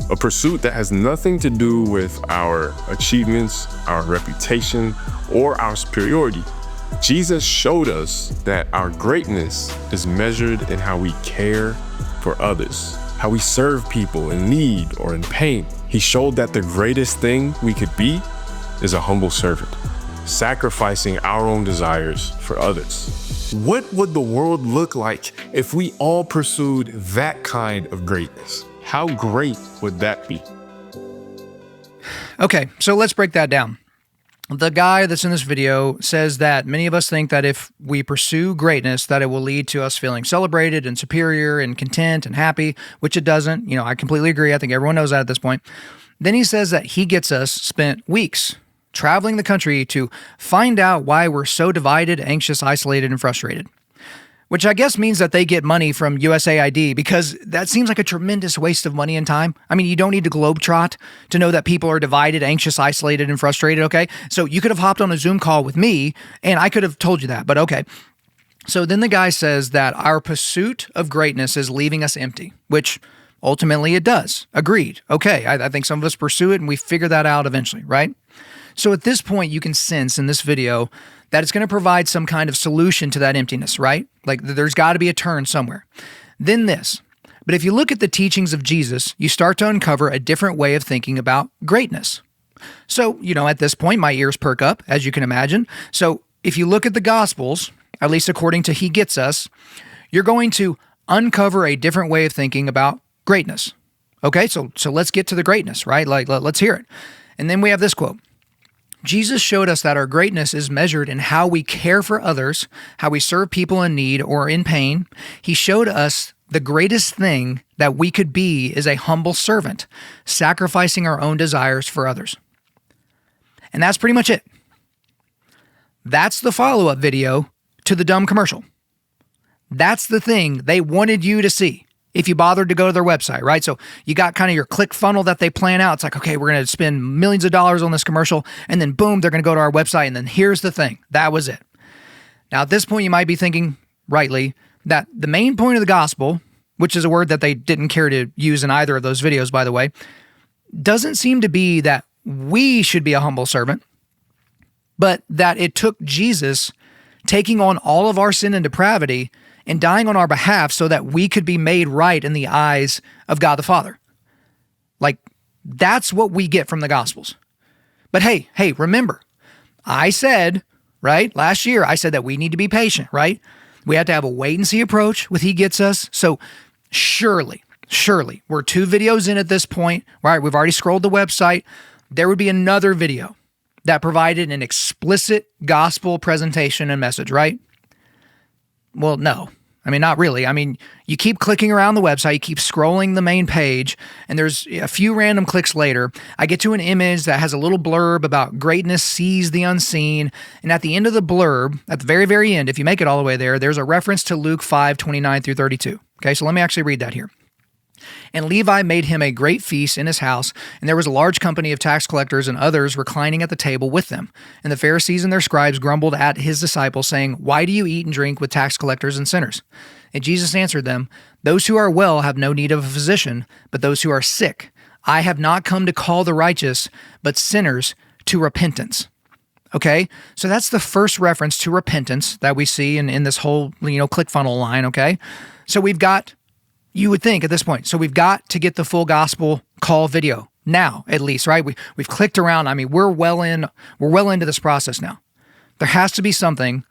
A pursuit that has nothing to do with our achievements, our reputation, or our superiority. Jesus showed us that our greatness is measured in how we care for others, how we serve people in need or in pain. He showed that the greatest thing we could be is a humble servant, sacrificing our own desires for others. What would the world look like if we all pursued that kind of greatness? How great would that be? Okay, so let's break that down. The guy that's in this video says that many of us think that if we pursue greatness, that it will lead to us feeling celebrated and superior and content and happy, which it doesn't. I completely agree. I think everyone knows that at this point. Then he says that He Gets Us spent weeks traveling the country to find out why we're so divided, anxious, isolated, and frustrated. which I guess means that they get money from USAID, because that seems like a tremendous waste of money and time. I mean, you don't need to globetrot to know that people are divided, anxious, isolated, and frustrated, okay? So you could have hopped on a Zoom call with me, and I could have told you that, but okay. So then the guy says that our pursuit of greatness is leaving us empty, which ultimately it does. Agreed. Okay, I think some of us pursue it, and we figure that out eventually, right? So at this point, you can sense in this video that it's going to provide some kind of solution to that emptiness, right? Like there's got to be a turn somewhere. Then this. But if you look at the teachings of Jesus, you start to uncover a different way of thinking about greatness. So, at this point, my ears perk up, as you can imagine. So if you look at the Gospels, at least according to He Gets Us, you're going to uncover a different way of thinking about greatness. Okay, so let's get to the greatness, right? Like, let's hear it. And then we have this quote. Jesus showed us that our greatness is measured in how we care for others, how we serve people in need or in pain. He showed us the greatest thing that we could be is a humble servant, sacrificing our own desires for others. And that's pretty much it. That's the follow-up video to the dumb commercial. That's the thing they wanted you to see if you bothered to go to their website, right? So you got kind of your click funnel that they plan out. It's like, okay, we're going to spend millions of dollars on this commercial, and then boom, they're going to go to our website, and then here's the thing. That was it. Now, at this point, you might be thinking, rightly, that the main point of the gospel, which is a word that they didn't care to use in either of those videos, by the way, doesn't seem to be that we should be a humble servant, but that it took Jesus taking on all of our sin and depravity and dying on our behalf so that we could be made right in the eyes of God the Father. Like, that's what we get from the Gospels. But hey, remember, I said, right, last year, I said that we need to be patient, right? We have to have a wait and see approach with He Gets Us. So surely, we're 2 videos in at this point, right? We've already scrolled the website. There would be another video that provided an explicit gospel presentation and message, right? Well, no. I mean, not really. I mean, you keep clicking around the website, you keep scrolling the main page, and there's a few random clicks later, I get to an image that has a little blurb about greatness sees the unseen. And at the end of the blurb, at the very, very end, if you make it all the way there, there's a reference to Luke 5:29-32. Okay, so let me actually read that here. And Levi made him a great feast in his house, and there was a large company of tax collectors and others reclining at the table with them. And the Pharisees and their scribes grumbled at his disciples, saying, "Why do you eat and drink with tax collectors and sinners?" And Jesus answered them, "Those who are well have no need of a physician, but those who are sick. I have not come to call the righteous, but sinners to repentance." Okay, so that's the first reference to repentance that we see in this whole ClickFunnels line. Okay, so we've got. You would think at this point, so we've got to get the full gospel call video now, at least, right? We've clicked around. I mean, we're well into this process now. There has to be something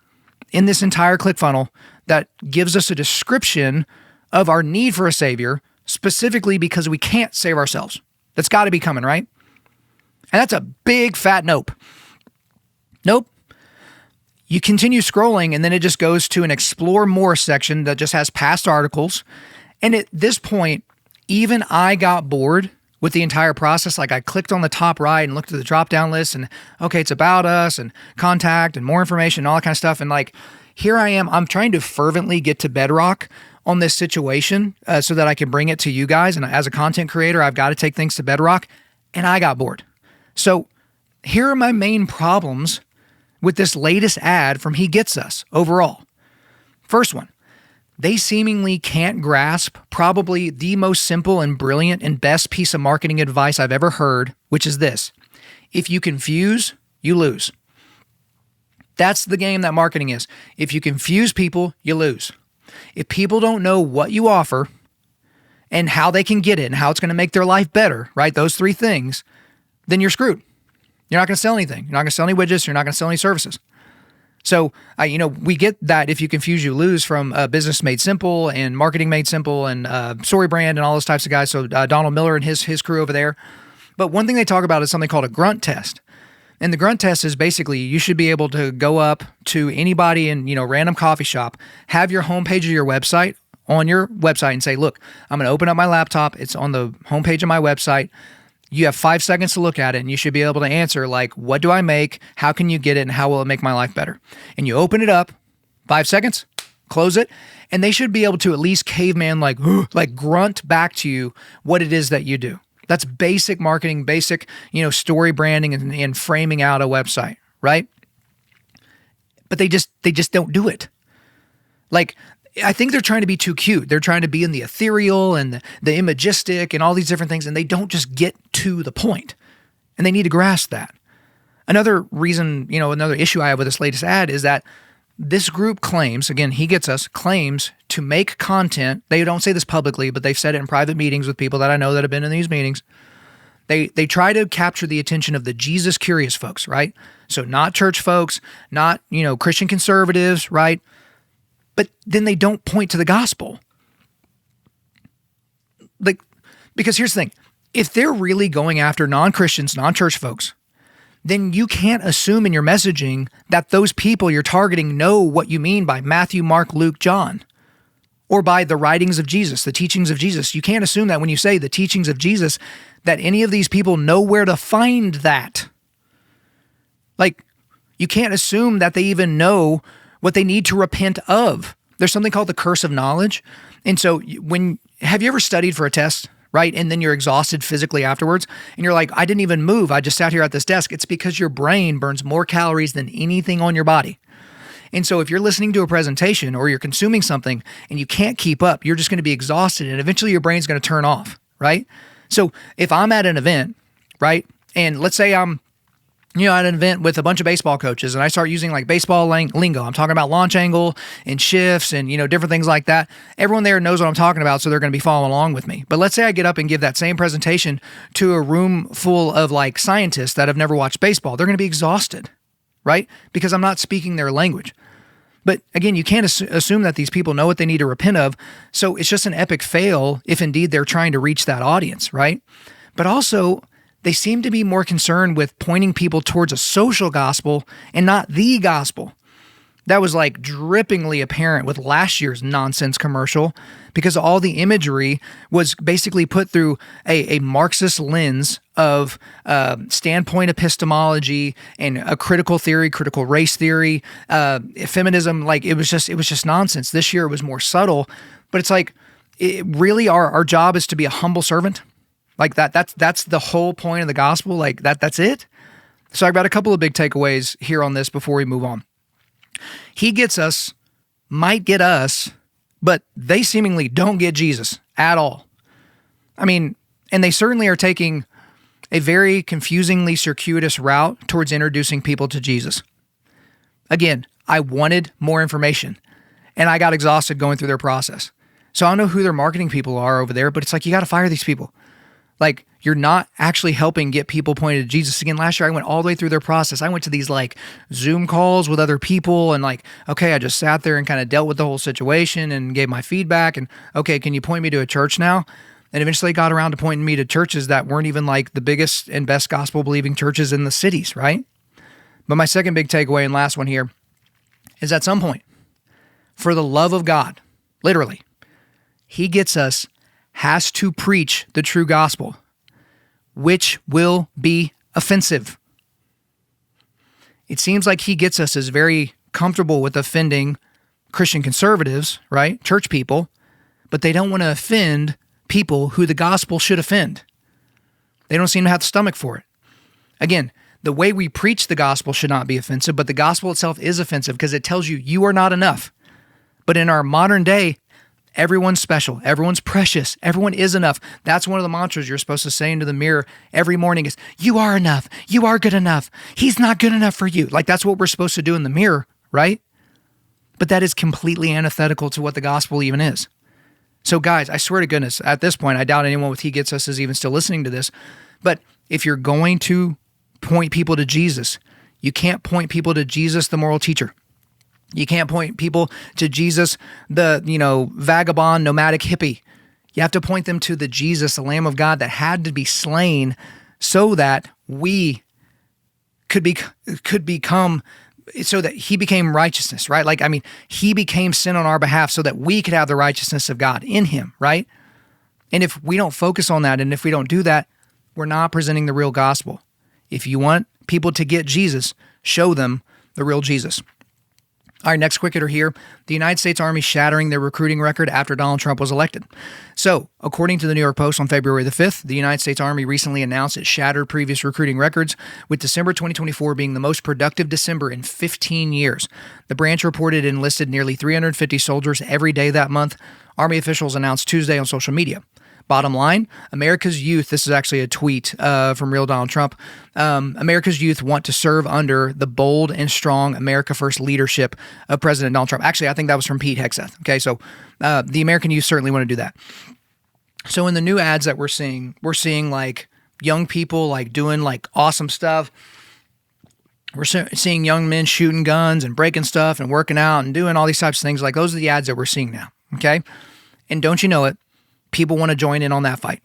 in this entire ClickFunnels that gives us a description of our need for a savior, specifically because we can't save ourselves. That's got to be coming, right? And that's a big fat nope. Nope. You continue scrolling, and then it just goes to an explore more section that just has past articles. And at this point, even I got bored with the entire process. Like, I clicked on the top right and looked at the drop-down list, and okay, it's about us and contact and more information and all that kind of stuff. And like, here I am, I'm trying to fervently get to bedrock on this situation so that I can bring it to you guys. And as a content creator, I've got to take things to bedrock, and I got bored. So here are my main problems with this latest ad from He Gets Us overall. First one. They seemingly can't grasp probably the most simple and brilliant and best piece of marketing advice I've ever heard, which is this: if you confuse, you lose. That's the game that marketing is. If you confuse people, you lose. If people don't know what you offer and how they can get it and how it's going to make their life better, right? Those 3 things, then you're screwed. You're not going to sell anything. You're not going to sell any widgets. You're not going to sell any services. So, we get that if you confuse, you lose from Business Made Simple and Marketing Made Simple and StoryBrand and all those types of guys. So Donald Miller and his crew over there. But one thing they talk about is something called a grunt test. And the grunt test is basically you should be able to go up to anybody in, random coffee shop, have your homepage of your website on your website and say, look, I'm going to open up my laptop. It's on the homepage of my website. You have 5 seconds to look at it, and you should be able to answer, like, what do I make? How can you get it? And how will it make my life better? And you open it up, 5 seconds, close it, and they should be able to at least caveman like grunt back to you what it is that you do. That's basic marketing, basic, story branding and framing out a website, right? But they just don't do it. Like, I think they're trying to be too cute. They're trying to be in the ethereal and the imagistic and all these different things, and they don't just get to the point. And they need to grasp that. Another reason, another issue I have with this latest ad is that this group claims, again, claims to make content. They don't say this publicly, but they've said it in private meetings with people that I know that have been in these meetings. They try to capture the attention of the Jesus curious folks, right? So not church folks, not, Christian conservatives, right? But then they don't point to the gospel. Because here's the thing. If they're really going after non-Christians, non-church folks, then you can't assume in your messaging that those people you're targeting know what you mean by Matthew, Mark, Luke, John, or by the writings of Jesus, the teachings of Jesus. You can't assume that when you say the teachings of Jesus, that any of these people know where to find that. Like, you can't assume that they even know what they need to repent of. There's something called the curse of knowledge. And so have you ever studied for a test, right? And then you're exhausted physically afterwards. And you're like, I didn't even move. I just sat here at this desk. It's because your brain burns more calories than anything on your body. And so if you're listening to a presentation or you're consuming something and you can't keep up, you're just going to be exhausted and eventually your brain's going to turn off, right? So if I'm at an event, right? And let's say I'm at an event with a bunch of baseball coaches and I start using like baseball lingo. I'm talking about launch angle and shifts and, different things like that. Everyone there knows what I'm talking about, so they're going to be following along with me. But let's say I get up and give that same presentation to a room full of like scientists that have never watched baseball. They're going to be exhausted, right? Because I'm not speaking their language. But again, you can't assume that these people know what they need to repent of. So it's just an epic fail if indeed they're trying to reach that audience, right? But also, they seem to be more concerned with pointing people towards a social gospel and not the gospel. That was like drippingly apparent with last year's nonsense commercial because all the imagery was basically put through a Marxist lens of standpoint epistemology and a critical theory, critical race theory, feminism. Like it was just nonsense. This year it was more subtle, but it's like really our job is to be a humble servant. Like that's the whole point of the gospel. Like that's it. So I've got a couple of big takeaways here on this before we move on. He gets us, might get us, but they seemingly don't get Jesus at all. I mean, and they certainly are taking a very confusingly circuitous route towards introducing people to Jesus. Again, I wanted more information and I got exhausted going through their process. So I don't know who their marketing people are over there, but it's like, you got to fire these people. Like, you're not actually helping get people pointed to Jesus. Again, last year I went all the way through their process. I went to these like Zoom calls with other people and like, okay, I just sat there and kind of dealt with the whole situation and gave my feedback and okay, can you point me to a church now? And eventually got around to pointing me to churches that weren't even like the biggest and best gospel believing churches in the cities, right? But my second big takeaway and last one here is at some point, for the love of God, literally, he gets us, has to preach the true gospel, which will be offensive. It seems like he gets us as very comfortable with offending Christian conservatives, right? Church people, but they don't want to offend people who the gospel should offend. They don't seem to have the stomach for it. Again, the way we preach the gospel should not be offensive, but the gospel itself is offensive because it tells you you are not enough. But in our modern day, everyone's special. Everyone's precious. Everyone is enough. That's one of the mantras you're supposed to say into the mirror every morning is, you are enough. You are good enough. He's not good enough for you. Like that's what we're supposed to do in the mirror, right? But that is completely antithetical to what the gospel even is. So guys, I swear to goodness, at this point, I doubt anyone with He Gets Us is even still listening to this. But if you're going to point people to Jesus, you can't point people to Jesus, the moral teacher. You can't point people to Jesus, the, vagabond, nomadic hippie. You have to point them to the Jesus, the Lamb of God that had to be slain so that we could become, so that He became righteousness, right? Like, I mean, He became sin on our behalf so that we could have the righteousness of God in Him, right? And if we don't focus on that, and if we don't do that, we're not presenting the real gospel. If you want people to get Jesus, show them the real Jesus. All right, next quick hitter here. The United States Army shattering their recruiting record after Donald Trump was elected. So, according to the New York Post on February the 5th, the United States Army recently announced it shattered previous recruiting records, with December 2024 being the most productive December in 15 years. The branch reported it enlisted nearly 350 soldiers every day that month, Army officials announced Tuesday on social media. Bottom line, America's youth, this is actually a tweet from real Donald Trump, America's youth want to serve under the bold and strong America First leadership of President Donald Trump. Actually, I think that was from Pete Hegseth. Okay, so the American youth certainly want to do that. So in the new ads that we're seeing like young people like doing like awesome stuff. We're seeing young men shooting guns and breaking stuff and working out and doing all these types of things. Like those are the ads that we're seeing now, okay? And don't you know it? People want to join in on that fight.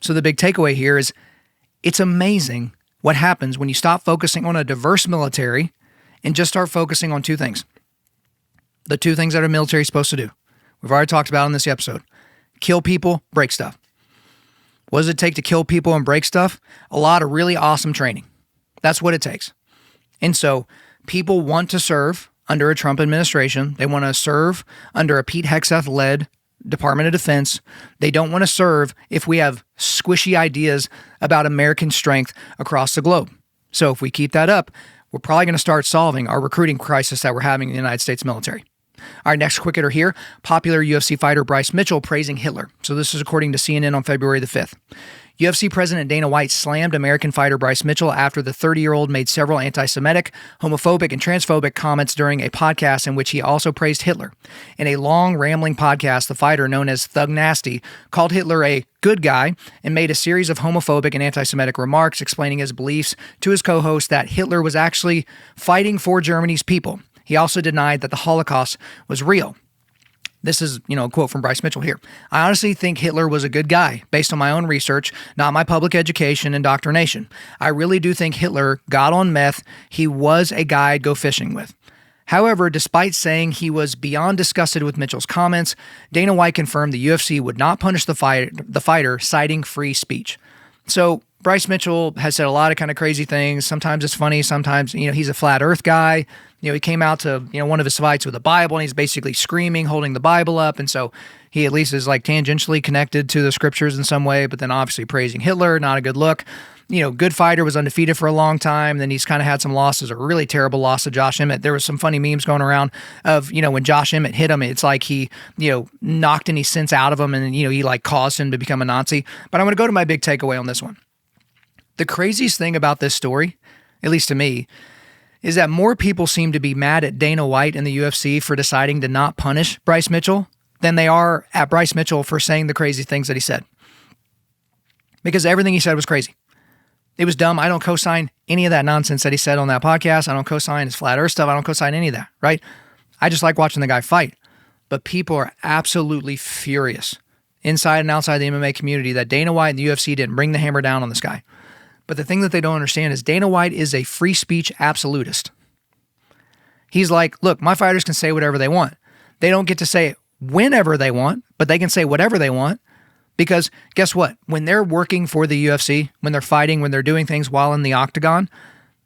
So the big takeaway here is it's amazing what happens when you stop focusing on a diverse military and just start focusing on two things. The two things that a military is supposed to do. We've already talked about in this episode. Kill people, break stuff. What does it take to kill people and break stuff? A lot of really awesome training. That's what it takes. And so people want to serve under a Trump administration. They want to serve under a Pete Hegseth-led Department of Defense. They don't want to serve if we have squishy ideas about American strength across the globe. So if we keep that up, we're probably going to start solving our recruiting crisis that we're having in the United States military. Our next quick hitter here, popular UFC fighter Bryce Mitchell praising Hitler. So this is according to CNN on February the 5th. UFC President Dana White slammed American fighter Bryce Mitchell after the 30-year-old made several anti-Semitic, homophobic, and transphobic comments during a podcast in which he also praised Hitler. In a long, rambling podcast, the fighter, known as Thug Nasty, called Hitler a good guy and made a series of homophobic and anti-Semitic remarks explaining his beliefs to his co-host that Hitler was actually fighting for Germany's people. He also denied that the Holocaust was real. This is, a quote from Bryce Mitchell here. I honestly think Hitler was a good guy based on my own research, not my public education and indoctrination. I really do think Hitler got on meth. He was a guy I'd go fishing with. However, despite saying he was beyond disgusted with Mitchell's comments, Dana White confirmed the UFC would not punish the fighter, citing free speech. So Bryce Mitchell has said a lot of kind of crazy things. Sometimes it's funny. Sometimes, he's a flat earth guy. He came out to, one of his fights with the Bible and he's basically screaming, holding the Bible up. And so he at least is like tangentially connected to the scriptures in some way, but then obviously praising Hitler, not a good look. Good fighter, was undefeated for a long time. Then he's kind of had some losses, a really terrible loss to Josh Emmett. There was some funny memes going around of, when Josh Emmett hit him, it's like he, knocked any sense out of him and, he like caused him to become a Nazi. But I'm going to go to my big takeaway on this one. The craziest thing about this story, at least to me, is that more people seem to be mad at Dana White and the UFC for deciding to not punish Bryce Mitchell than they are at Bryce Mitchell for saying the crazy things that he said. Because everything he said was crazy. It was dumb. I don't co-sign any of that nonsense that he said on that podcast. I don't co-sign his flat earth stuff. I don't co-sign any of that, right? I just like watching the guy fight. But people are absolutely furious inside and outside the MMA community that Dana White and the UFC didn't bring the hammer down on this guy. But the thing that they don't understand is Dana White is a free speech absolutist. He's like, look, my fighters can say whatever they want. They don't get to say it whenever they want, but they can say whatever they want. Because guess what? When they're working for the UFC, when they're fighting, when they're doing things while in the octagon,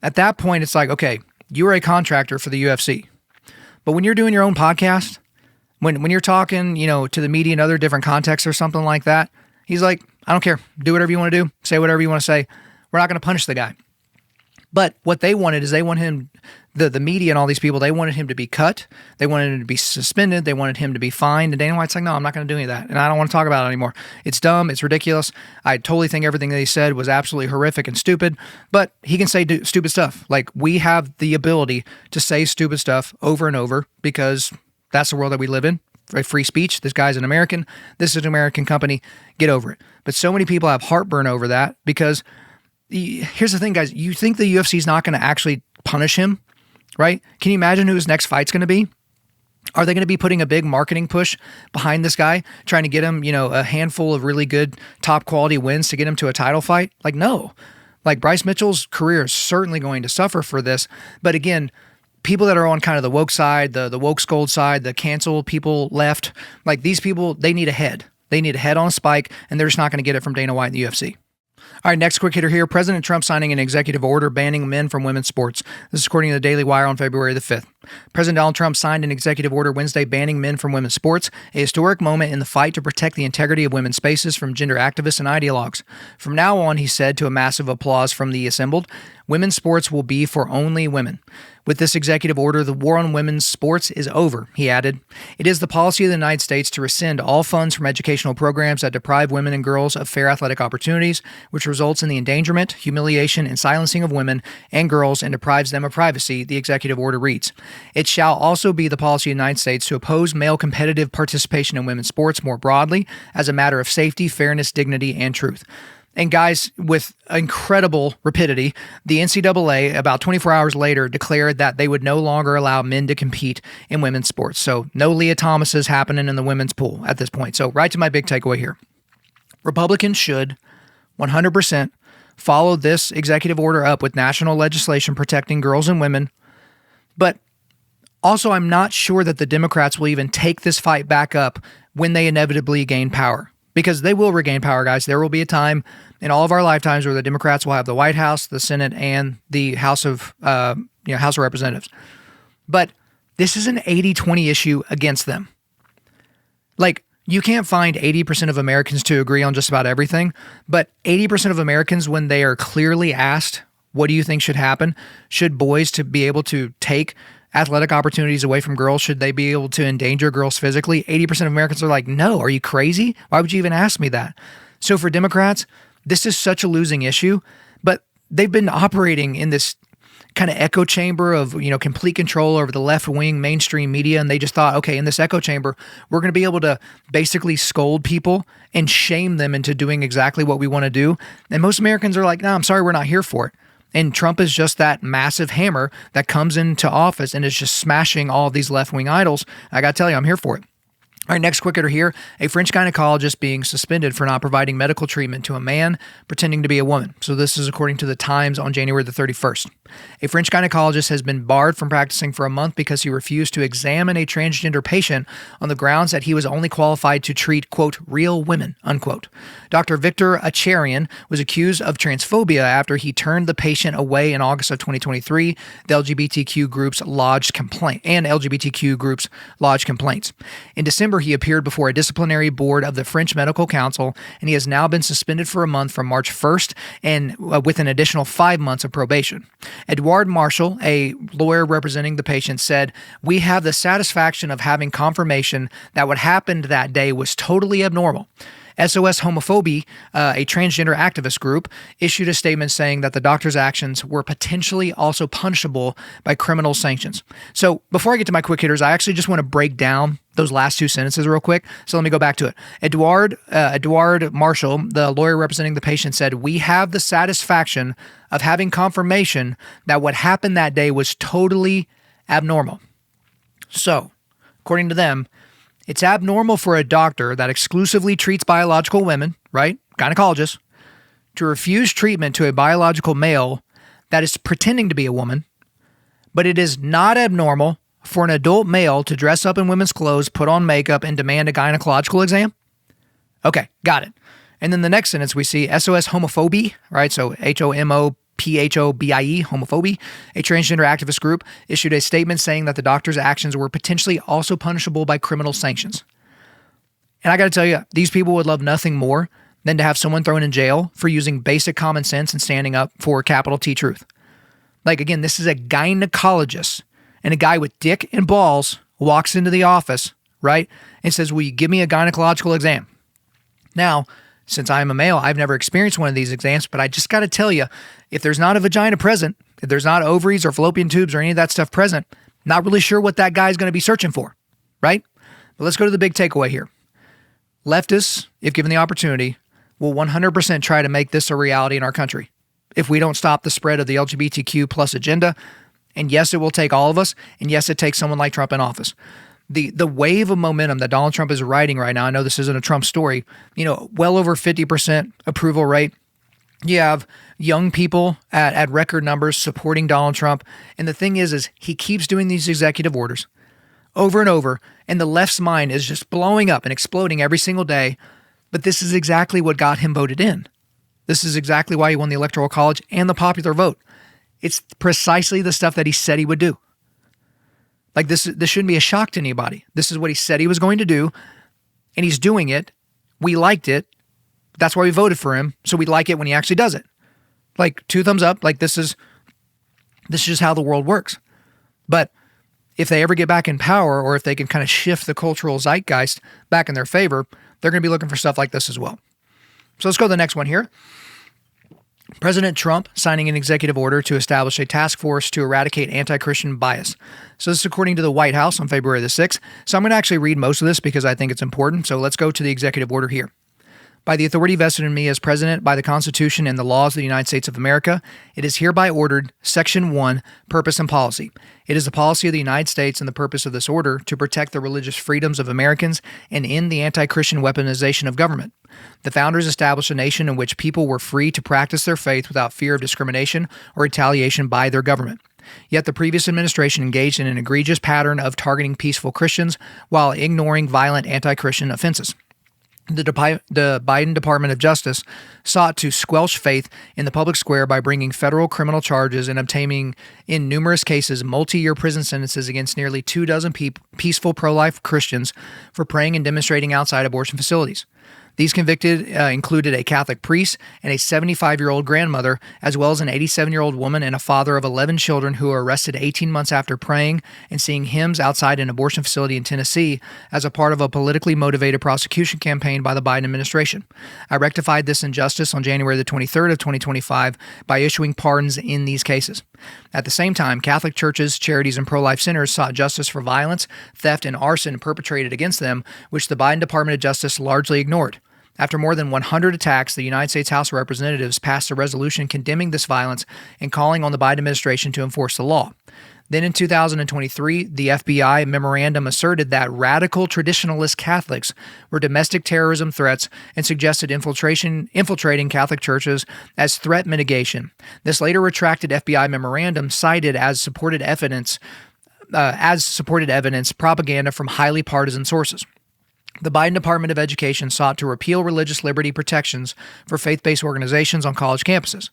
at that point, it's like, okay, you're a contractor for the UFC. But when you're doing your own podcast, when you're talking, to the media in other different contexts or something like that, he's like, I don't care. Do whatever you want to do. Say whatever you want to say. We're not going to punish the guy. But what they wanted is they want him, the media and all these people, they wanted him to be cut. They wanted him to be suspended. They wanted him to be fined. And Dana White's like, no, I'm not going to do any of that. And I don't want to talk about it anymore. It's dumb. It's ridiculous. I totally think everything that he said was absolutely horrific and stupid. But he can say stupid stuff. Like, we have the ability to say stupid stuff over and over because that's the world that we live in. Free speech. This guy's an American. This is an American company. Get over it. But so many people have heartburn over that because here's the thing, guys. You think the UFC is not going to actually punish him, right? Can you imagine who his next fight's going to be? Are they going to be putting a big marketing push behind this guy, trying to get him, a handful of really good top quality wins to get him to a title fight? Like, no. Like, Bryce Mitchell's career is certainly going to suffer for this. But again, people that are on kind of the woke side, the woke scold side, the cancel people left, like these people, they need a head. They need a head on a spike, and they're just not going to get it from Dana White and the UFC. All right, next quick hitter here. President Trump signing an executive order banning men from women's sports. This is according to the Daily Wire on February the 5th. President Donald Trump signed an executive order Wednesday banning men from women's sports, a historic moment in the fight to protect the integrity of women's spaces from gender activists and ideologues. From now on, he said to a massive applause from the assembled, women's sports will be for only women. With this executive order, the war on women's sports is over, he added. It is the policy of the United States to rescind all funds from educational programs that deprive women and girls of fair athletic opportunities, which results in the endangerment, humiliation, and silencing of women and girls and deprives them of privacy, the executive order reads. It shall also be the policy of the United States to oppose male competitive participation in women's sports more broadly as a matter of safety, fairness, dignity, and truth. And guys, with incredible rapidity, the NCAA, about 24 hours later, declared that they would no longer allow men to compete in women's sports. So no Leah Thomases happening in the women's pool at this point. So right to my big takeaway here. Republicans should 100% follow this executive order up with national legislation protecting girls and women. But also, I'm not sure that the Democrats will even take this fight back up when they inevitably gain power. Because they will regain power, guys. There will be a time in all of our lifetimes where the Democrats will have the White House, the Senate, and the House of Representatives. But this is an 80-20 issue against them. Like, you can't find 80% of Americans to agree on just about everything, but 80% of Americans, when they are clearly asked, what do you think should happen? Should boys to be able to take athletic opportunities away from girls? Should they be able to endanger girls physically? 80% of Americans are like, no, are you crazy? Why would you even ask me that? So for Democrats, this is such a losing issue, but they've been operating in this kind of echo chamber of, complete control over the left-wing mainstream media. And they just thought, okay, in this echo chamber, we're going to be able to basically scold people and shame them into doing exactly what we want to do. And most Americans are like, no, I'm sorry, we're not here for it. And Trump is just that massive hammer that comes into office and is just smashing all of these left-wing idols. I got to tell you, I'm here for it. All right, next quick hitter here. A French gynecologist being suspended for not providing medical treatment to a man pretending to be a woman. So this is according to the Times on January the 31st. A French gynecologist has been barred from practicing for a month because he refused to examine a transgender patient on the grounds that he was only qualified to treat, quote, real women, unquote. Dr. Victor Acharian was accused of transphobia after he turned the patient away in August of 2023. The LGBTQ groups lodged complaints. In December, he appeared before a disciplinary board of the French Medical Council, and he has now been suspended for a month from March 1st and with an additional 5 months of probation. Edouard Marshall, a lawyer representing the patient, said, "We have the satisfaction of having confirmation that what happened that day was totally abnormal." SOS Homophobia, a transgender activist group, issued a statement saying that the doctor's actions were potentially also punishable by criminal sanctions. So before I get to my quick hitters, I actually just want to break down those last two sentences real quick. So let me go back to it. Edouard Marshall, the lawyer representing the patient, said, "We have the satisfaction of having confirmation that what happened that day was totally abnormal." So, according to them, it's abnormal for a doctor that exclusively treats biological women, right, gynecologist, to refuse treatment to a biological male that is pretending to be a woman, but it is not abnormal for an adult male to dress up in women's clothes, put on makeup, and demand a gynecological exam? Okay, got it. And then the next sentence we see SOS Homophobia, right, so HOMOPHOBIE, Homophobia, a transgender activist group, issued a statement saying that the doctor's actions were potentially also punishable by criminal sanctions. And I got to tell you, these people would love nothing more than to have someone thrown in jail for using basic common sense and standing up for capital T truth. Like, again, this is a gynecologist, and a guy with dick and balls walks into the office, right, and says, "Will you give me a gynecological exam?" Now, since I'm a male, I've never experienced one of these exams, but I just got to tell you, if there's not a vagina present, if there's not ovaries or fallopian tubes or any of that stuff present, not really sure what that guy's going to be searching for, right? But let's go to the big takeaway here. Leftists, if given the opportunity, will 100% try to make this a reality in our country if we don't stop the spread of the LGBTQ plus agenda. And yes, it will take all of us. And yes, it takes someone like Trump in office. The wave of momentum that Donald Trump is riding right now, I know this isn't a Trump story, well over 50% approval rate. You have young people at record numbers supporting Donald Trump. And the thing is he keeps doing these executive orders over and over, and the left's mind is just blowing up and exploding every single day. But this is exactly what got him voted in. This is exactly why he won the Electoral College and the popular vote. It's precisely the stuff that he said he would do. Like this shouldn't be a shock to anybody. This is what he said he was going to do, and he's doing it. We liked it. That's why we voted for him. So we like it when he actually does it. Like 2 thumbs up. Like this is just how the world works. But if they ever get back in power, or if they can kind of shift the cultural zeitgeist back in their favor, they're going to be looking for stuff like this as well. So let's go to the next one here. President Trump signing an executive order to establish a task force to eradicate anti-Christian bias. So this is according to the White House on February the 6th. So I'm going to actually read most of this because I think it's important. So let's go to the executive order here. By the authority vested in me as president by the Constitution and the laws of the United States of America, it is hereby ordered, Section 1, Purpose and Policy. It is the policy of the United States and the purpose of this order to protect the religious freedoms of Americans and end the anti-Christian weaponization of government. The founders established a nation in which people were free to practice their faith without fear of discrimination or retaliation by their government. Yet the previous administration engaged in an egregious pattern of targeting peaceful Christians while ignoring violent anti-Christian offenses. The Biden Department of Justice sought to squelch faith in the public square by bringing federal criminal charges and obtaining, in numerous cases, multi-year prison sentences against nearly 24 peaceful pro-life Christians for praying and demonstrating outside abortion facilities. These convicted included a Catholic priest and a 75-year-old grandmother, as well as an 87-year-old woman and a father of 11 children who were arrested 18 months after praying and singing hymns outside an abortion facility in Tennessee as a part of a politically motivated prosecution campaign by the Biden administration. I rectified this injustice on January the 23rd of 2025 by issuing pardons in these cases. At the same time, Catholic churches, charities, and pro-life centers sought justice for violence, theft, and arson perpetrated against them, which the Biden Department of Justice largely ignored. After more than 100 attacks, the United States House of Representatives passed a resolution condemning this violence and calling on the Biden administration to enforce the law. Then in 2023, the FBI memorandum asserted that radical traditionalist Catholics were domestic terrorism threats and suggested infiltrating Catholic churches as threat mitigation. This later retracted FBI memorandum cited as supported evidence propaganda from highly partisan sources. The Biden Department of Education sought to repeal religious liberty protections for faith-based organizations on college campuses.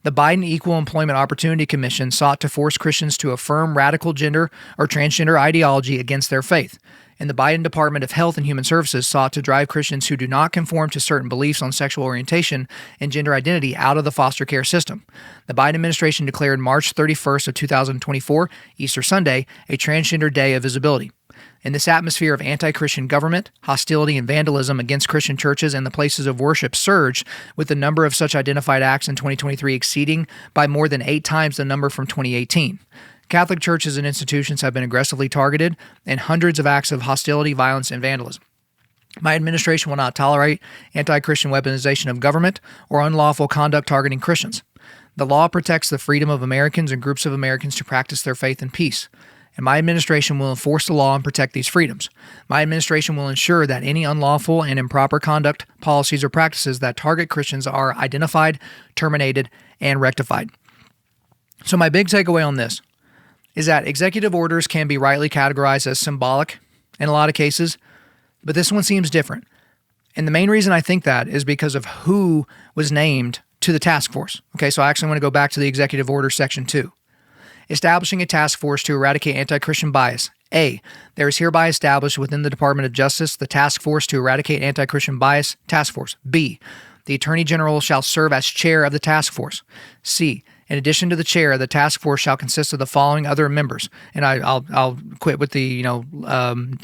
The Biden Equal Employment Opportunity Commission sought to force Christians to affirm radical gender or transgender ideology against their faith. And the Biden Department of Health and Human Services sought to drive Christians who do not conform to certain beliefs on sexual orientation and gender identity out of the foster care system. The Biden administration declared March 31st of 2024, Easter Sunday, a Transgender Day of Visibility. In this atmosphere of anti-Christian government, hostility and vandalism against Christian churches and the places of worship surged, with the number of such identified acts in 2023 exceeding by more than 8 times the number from 2018. Catholic churches and institutions have been aggressively targeted, and hundreds of acts of hostility, violence, and vandalism. My administration will not tolerate anti-Christian weaponization of government or unlawful conduct targeting Christians. The law protects the freedom of Americans and groups of Americans to practice their faith in peace. And my administration will enforce the law and protect these freedoms. My administration will ensure that any unlawful and improper conduct, policies, or practices that target Christians are identified, terminated, and rectified. So my big takeaway on this is that executive orders can be rightly categorized as symbolic in a lot of cases, but this one seems different. And the main reason I think that is because of who was named to the task force. Okay, so I actually want to go back to the executive order section 2. Establishing a task force to eradicate anti-Christian bias. A. There is hereby established within the Department of Justice the task force to eradicate anti-Christian bias task force. B. The Attorney General shall serve as chair of the task force. C. In addition to the chair, the task force shall consist of the following other members. And I'll quit with the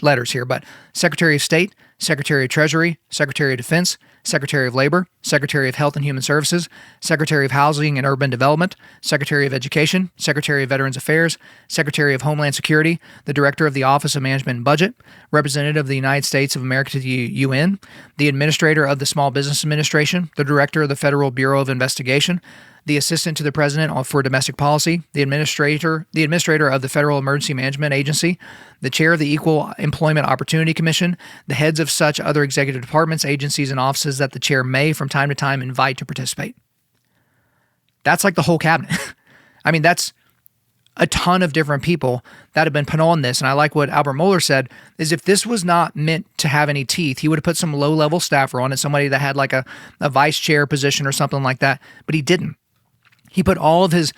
letters here, but Secretary of State, Secretary of Treasury, Secretary of Defense, Secretary of Labor, Secretary of Health and Human Services, Secretary of Housing and Urban Development, Secretary of Education, Secretary of Veterans Affairs, Secretary of Homeland Security, the Director of the Office of Management and Budget, Representative of the United States of America to the UN, the Administrator of the Small Business Administration, the Director of the Federal Bureau of Investigation, the Assistant to the President for Domestic Policy, the Administrator of the Federal Emergency Management Agency, the Chair of the Equal Employment Opportunity Commission, the heads of such other executive departments, agencies, and offices that the chair may from time to time invite to participate. That's like the whole cabinet. I mean, that's a ton of different people that have been put on this. And I like what Albert Mohler said, is if this was not meant to have any teeth, he would have put some low-level staffer on it, somebody that had like a vice chair position or something like that, but he didn't. He put all of his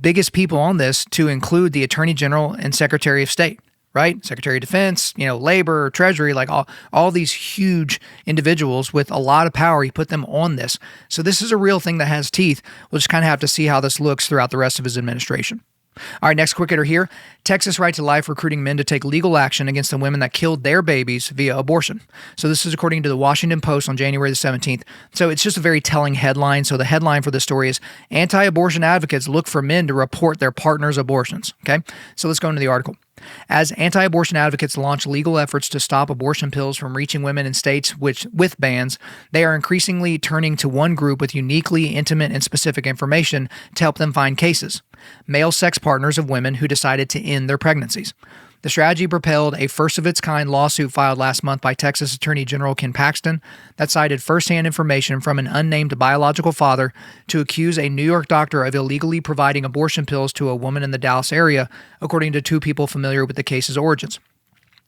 biggest people on this to include the Attorney General and Secretary of State, right? Secretary of Defense, Labor, Treasury, like all these huge individuals with a lot of power. He put them on this. So this is a real thing that has teeth. We'll just kind of have to see how this looks throughout the rest of his administration. All right, next quick hitter here. Texas Right to Life recruiting men to take legal action against the women that killed their babies via abortion. So this is according to the Washington Post on January the 17th. So it's just a very telling headline. So the headline for this story is anti-abortion advocates look for men to report their partners' abortions. Okay, so let's go into the article. As anti-abortion advocates launch legal efforts to stop abortion pills from reaching women in states with bans, they are increasingly turning to one group with uniquely intimate and specific information to help them find cases: male sex partners of women who decided to end their pregnancies. The strategy propelled a first-of-its-kind lawsuit filed last month by Texas Attorney General Ken Paxton that cited firsthand information from an unnamed biological father to accuse a New York doctor of illegally providing abortion pills to a woman in the Dallas area, according to two people familiar with the case's origins.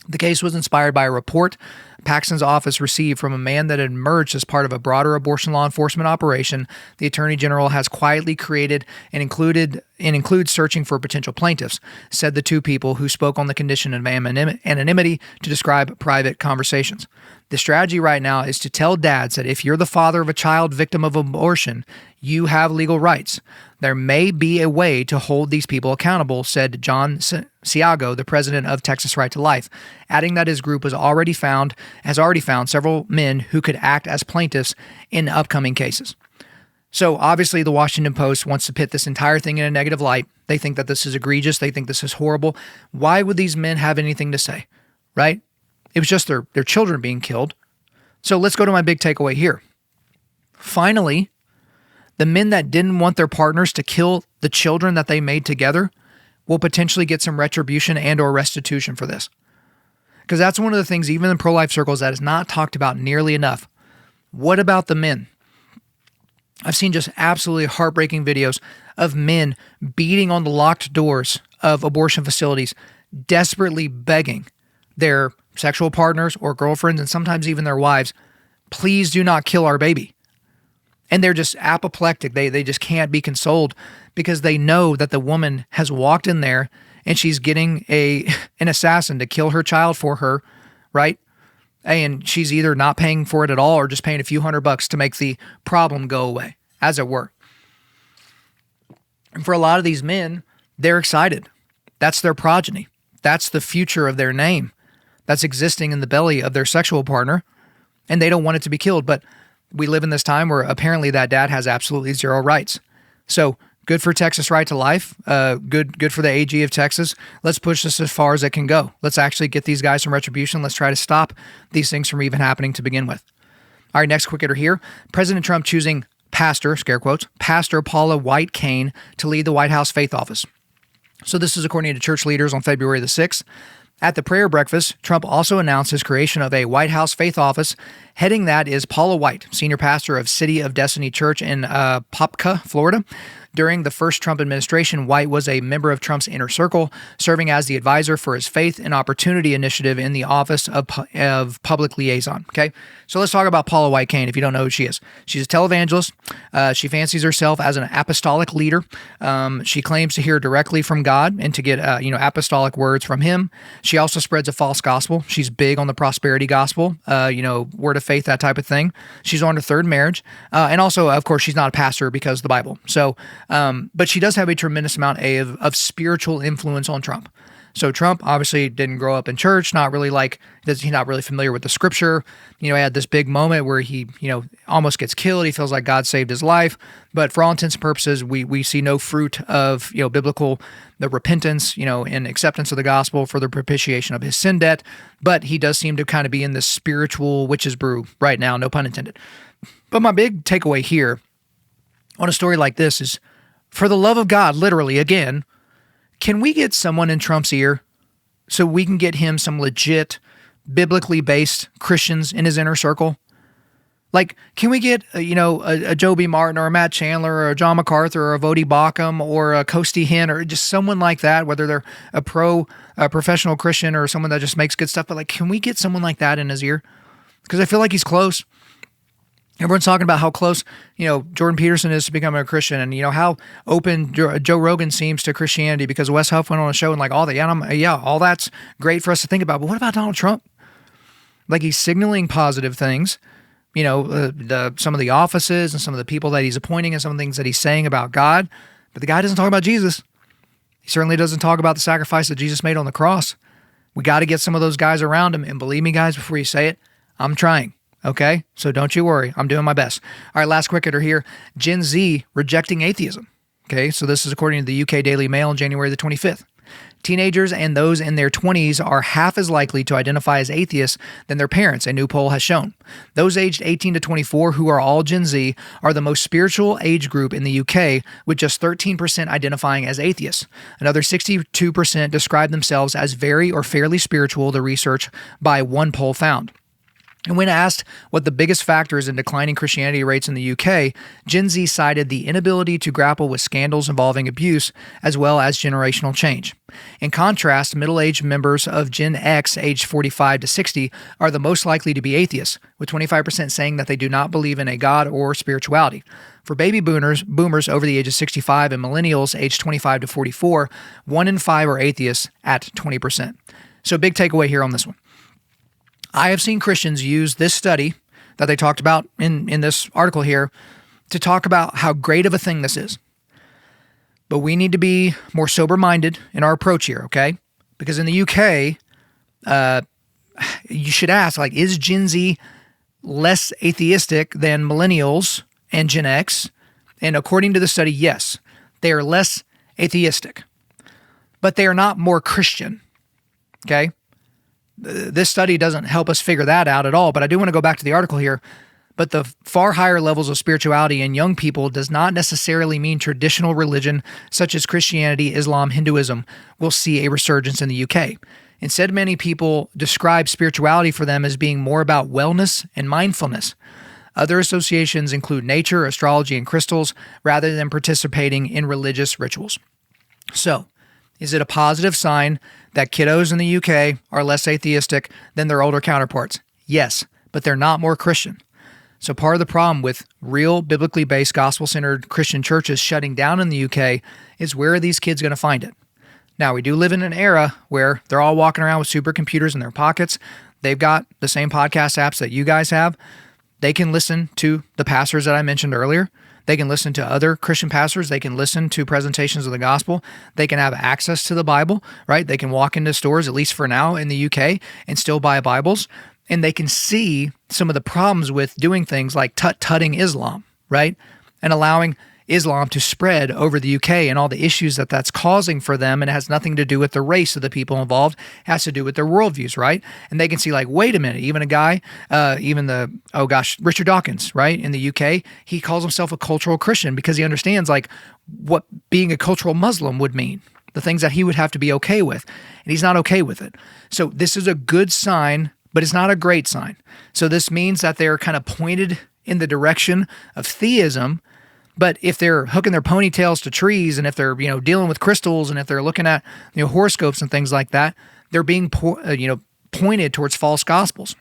The case was inspired by a report Paxton's office received from a man that had emerged as part of a broader abortion law enforcement operation the Attorney General has quietly created and includes searching for potential plaintiffs, said the two people who spoke on the condition of anonymity to describe private conversations. The strategy right now is to tell dads that if you're the father of a child victim of abortion, you have legal rights. There may be a way to hold these people accountable, said John Ciago, the president of Texas Right to Life, adding that his group has already found several men who could act as plaintiffs in upcoming cases. So obviously the Washington Post wants to pit this entire thing in a negative light. They think that this is egregious. They think this is horrible. Why would these men have anything to say, right? It was just their children being killed. So let's go to my big takeaway here. Finally, the men that didn't want their partners to kill the children that they made together will potentially get some retribution and or restitution for this. Because that's one of the things, even in pro-life circles, that is not talked about nearly enough. What about the men? I've seen just absolutely heartbreaking videos of men beating on the locked doors of abortion facilities, desperately begging their sexual partners or girlfriends, and sometimes even their wives, please do not kill our baby. And they're just apoplectic. They just can't be consoled because they know that the woman has walked in there and she's getting an assassin to kill her child for her, right? And she's either not paying for it at all or just paying a few $100 to make the problem go away, as it were. And for a lot of these men, they're excited. That's their progeny. That's the future of their name that's existing in the belly of their sexual partner, and they don't want it to be killed. But we live in this time where apparently that dad has absolutely zero rights. So good for Texas Right to Life. Good for the AG of Texas. Let's push this as far as it can go. Let's actually get these guys some retribution. Let's try to stop these things from even happening to begin with. All right, next quick hitter here. President Trump choosing pastor, scare quotes, Pastor Paula White-Cain to lead the White House faith office. So this is according to church leaders on February the 6th. At the prayer breakfast, Trump also announced his creation of a White House faith office. Heading that is Paula White, senior pastor of City of Destiny Church in Popka, Florida. During the first Trump administration, White was a member of Trump's inner circle, serving as the advisor for his Faith and Opportunity Initiative in the Office of Public Liaison. Okay, so let's talk about Paula White-Cain if you don't know who she is. She's a televangelist. She fancies herself as an apostolic leader. She claims to hear directly from God and to get apostolic words from him. She also spreads a false gospel. She's big on the prosperity gospel, word of faith, that type of thing. She's on her third marriage. And also, of course, she's not a pastor because of the Bible. So, but she does have a tremendous amount of spiritual influence on Trump. So Trump obviously didn't grow up in church, he's not really familiar with the scripture. He had this big moment where he, almost gets killed. He feels like God saved his life. But for all intents and purposes, we see no fruit of, biblical, the repentance, and acceptance of the gospel for the propitiation of his sin debt. But he does seem to kind of be in this spiritual witch's brew right now, no pun intended. But my big takeaway here on a story like this is, for the love of God, literally, again, can we get someone in Trump's ear so we can get him some legit, biblically based Christians in his inner circle? Like, can we get, a Joe B. Martin or a Matt Chandler or a John MacArthur or a Vodi Bakum or a Coasty Hinn or just someone like that, whether they're a professional Christian or someone that just makes good stuff, but can we get someone like that in his ear? Because I feel like he's close. Everyone's talking about how close, Jordan Peterson is to becoming a Christian, and how open Joe Rogan seems to Christianity because Wes Huff went on a show and all all that's great for us to think about. But what about Donald Trump? Like, he's signaling positive things, some of the offices and some of the people that he's appointing and some of the things that he's saying about God. But the guy doesn't talk about Jesus. He certainly doesn't talk about the sacrifice that Jesus made on the cross. We got to get some of those guys around him. And believe me, guys, before you say it, I'm trying. Okay, so don't you worry. I'm doing my best. All right, last quick hitter here. Gen Z rejecting atheism. Okay, so this is according to the UK Daily Mail on January the 25th. Teenagers and those in their 20s are half as likely to identify as atheists than their parents, a new poll has shown. Those aged 18 to 24, who are all Gen Z, are the most spiritual age group in the UK, with just 13% identifying as atheists. Another 62% describe themselves as very or fairly spiritual, the research by one poll found. And when asked what the biggest factors in declining Christianity rates in the UK, Gen Z cited the inability to grapple with scandals involving abuse, as well as generational change. In contrast, middle-aged members of Gen X, aged 45 to 60, are the most likely to be atheists, with 25% saying that they do not believe in a God or spirituality. For baby boomers over the age of 65 and millennials, aged 25 to 44, 1 in 5 are atheists at 20%. So big takeaway here on this one. I have seen Christians use this study that they talked about in this article here to talk about how great of a thing this is. But we need to be more sober-minded in our approach here, okay? Because in the UK, you should ask, is Gen Z less atheistic than millennials and Gen X? And according to the study, yes, they are less atheistic. But they are not more Christian, okay? This study doesn't help us figure that out at all, but I do want to go back to the article here. But the far higher levels of spirituality in young people does not necessarily mean traditional religion such as Christianity, Islam, Hinduism will see a resurgence in the UK. Instead, many people describe spirituality for them as being more about wellness and mindfulness. Other associations include nature, astrology, and crystals, rather than participating in religious rituals. So, is it a positive sign that kiddos in the UK are less atheistic than their older counterparts? Yes, but they're not more Christian. So part of the problem with real biblically based gospel-centered Christian churches shutting down in the UK is, where are these kids going to find it? Now, we do live in an era where they're all walking around with supercomputers in their pockets. They've got the same podcast apps that you guys have. They can listen to the pastors that I mentioned earlier. They can listen to other Christian pastors. They can listen to presentations of the gospel. They can have access to the Bible, right? They can walk into stores, at least for now in the UK, and still buy Bibles. And they can see some of the problems with doing things like tut-tutting Islam, right? And allowing Islam to spread over the UK and all the issues that that's causing for them. And it has nothing to do with the race of the people involved. It has to do with their worldviews, right? And they can see, wait a minute, even a guy, Richard Dawkins, right? In the UK, he calls himself a cultural Christian because he understands what being a cultural Muslim would mean, the things that he would have to be okay with. And he's not okay with it. So this is a good sign, but it's not a great sign. So this means that they're kind of pointed in the direction of theism. But if they're hooking their ponytails to trees, and if they're dealing with crystals, and if they're looking at horoscopes and things like that, they're being pointed towards false gospels.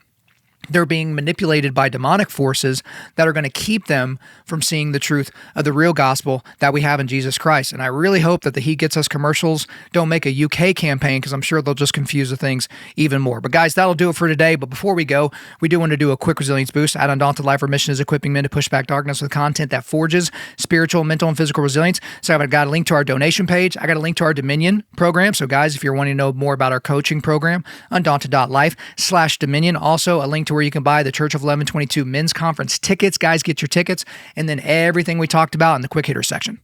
They're being manipulated by demonic forces that are going to keep them from seeing the truth of the real gospel that we have in Jesus Christ. And I really hope that the He Gets Us commercials don't make a UK campaign, because I'm sure they'll just confuse the things even more. But guys, that'll do it for today. But before we go, we do want to do a quick resilience boost. At Undaunted.Life, our mission is equipping men to push back darkness with content that forges spiritual, mental, and physical resilience. So I've got a link to our donation page. I got a link to our Dominion program. So guys, if you're wanting to know more about our coaching program, Undaunted.Life/Dominion. Also a link to where you can buy the Church of 1122 Men's Conference tickets. Guys, get your tickets. And then everything we talked about in the quick hitter section.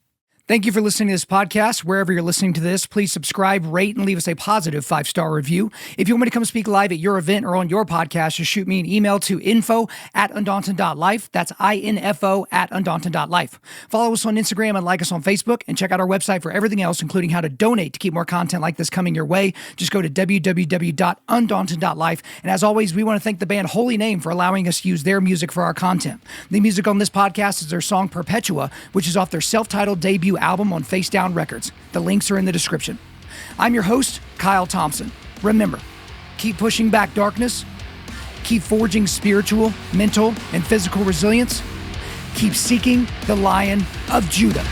Thank you for listening to this podcast. Wherever you're listening to this, please subscribe, rate, and leave us a positive 5-star review. If you want me to come speak live at your event or on your podcast, just shoot me an email to info@Undaunted.Life. That's info@Undaunted.Life. Follow us on Instagram and like us on Facebook, and check out our website for everything else, including how to donate to keep more content like this coming your way. Just go to www.Undaunted.Life. And as always, we want to thank the band Holy Name for allowing us to use their music for our content. The music on this podcast is their song Perpetua, which is off their self-titled debut album on Face Down Records. The links are in the description. I'm your host, Kyle Thompson. Remember, keep pushing back darkness Keep forging spiritual, mental, and physical resilience. Keep seeking the Lion of Judah.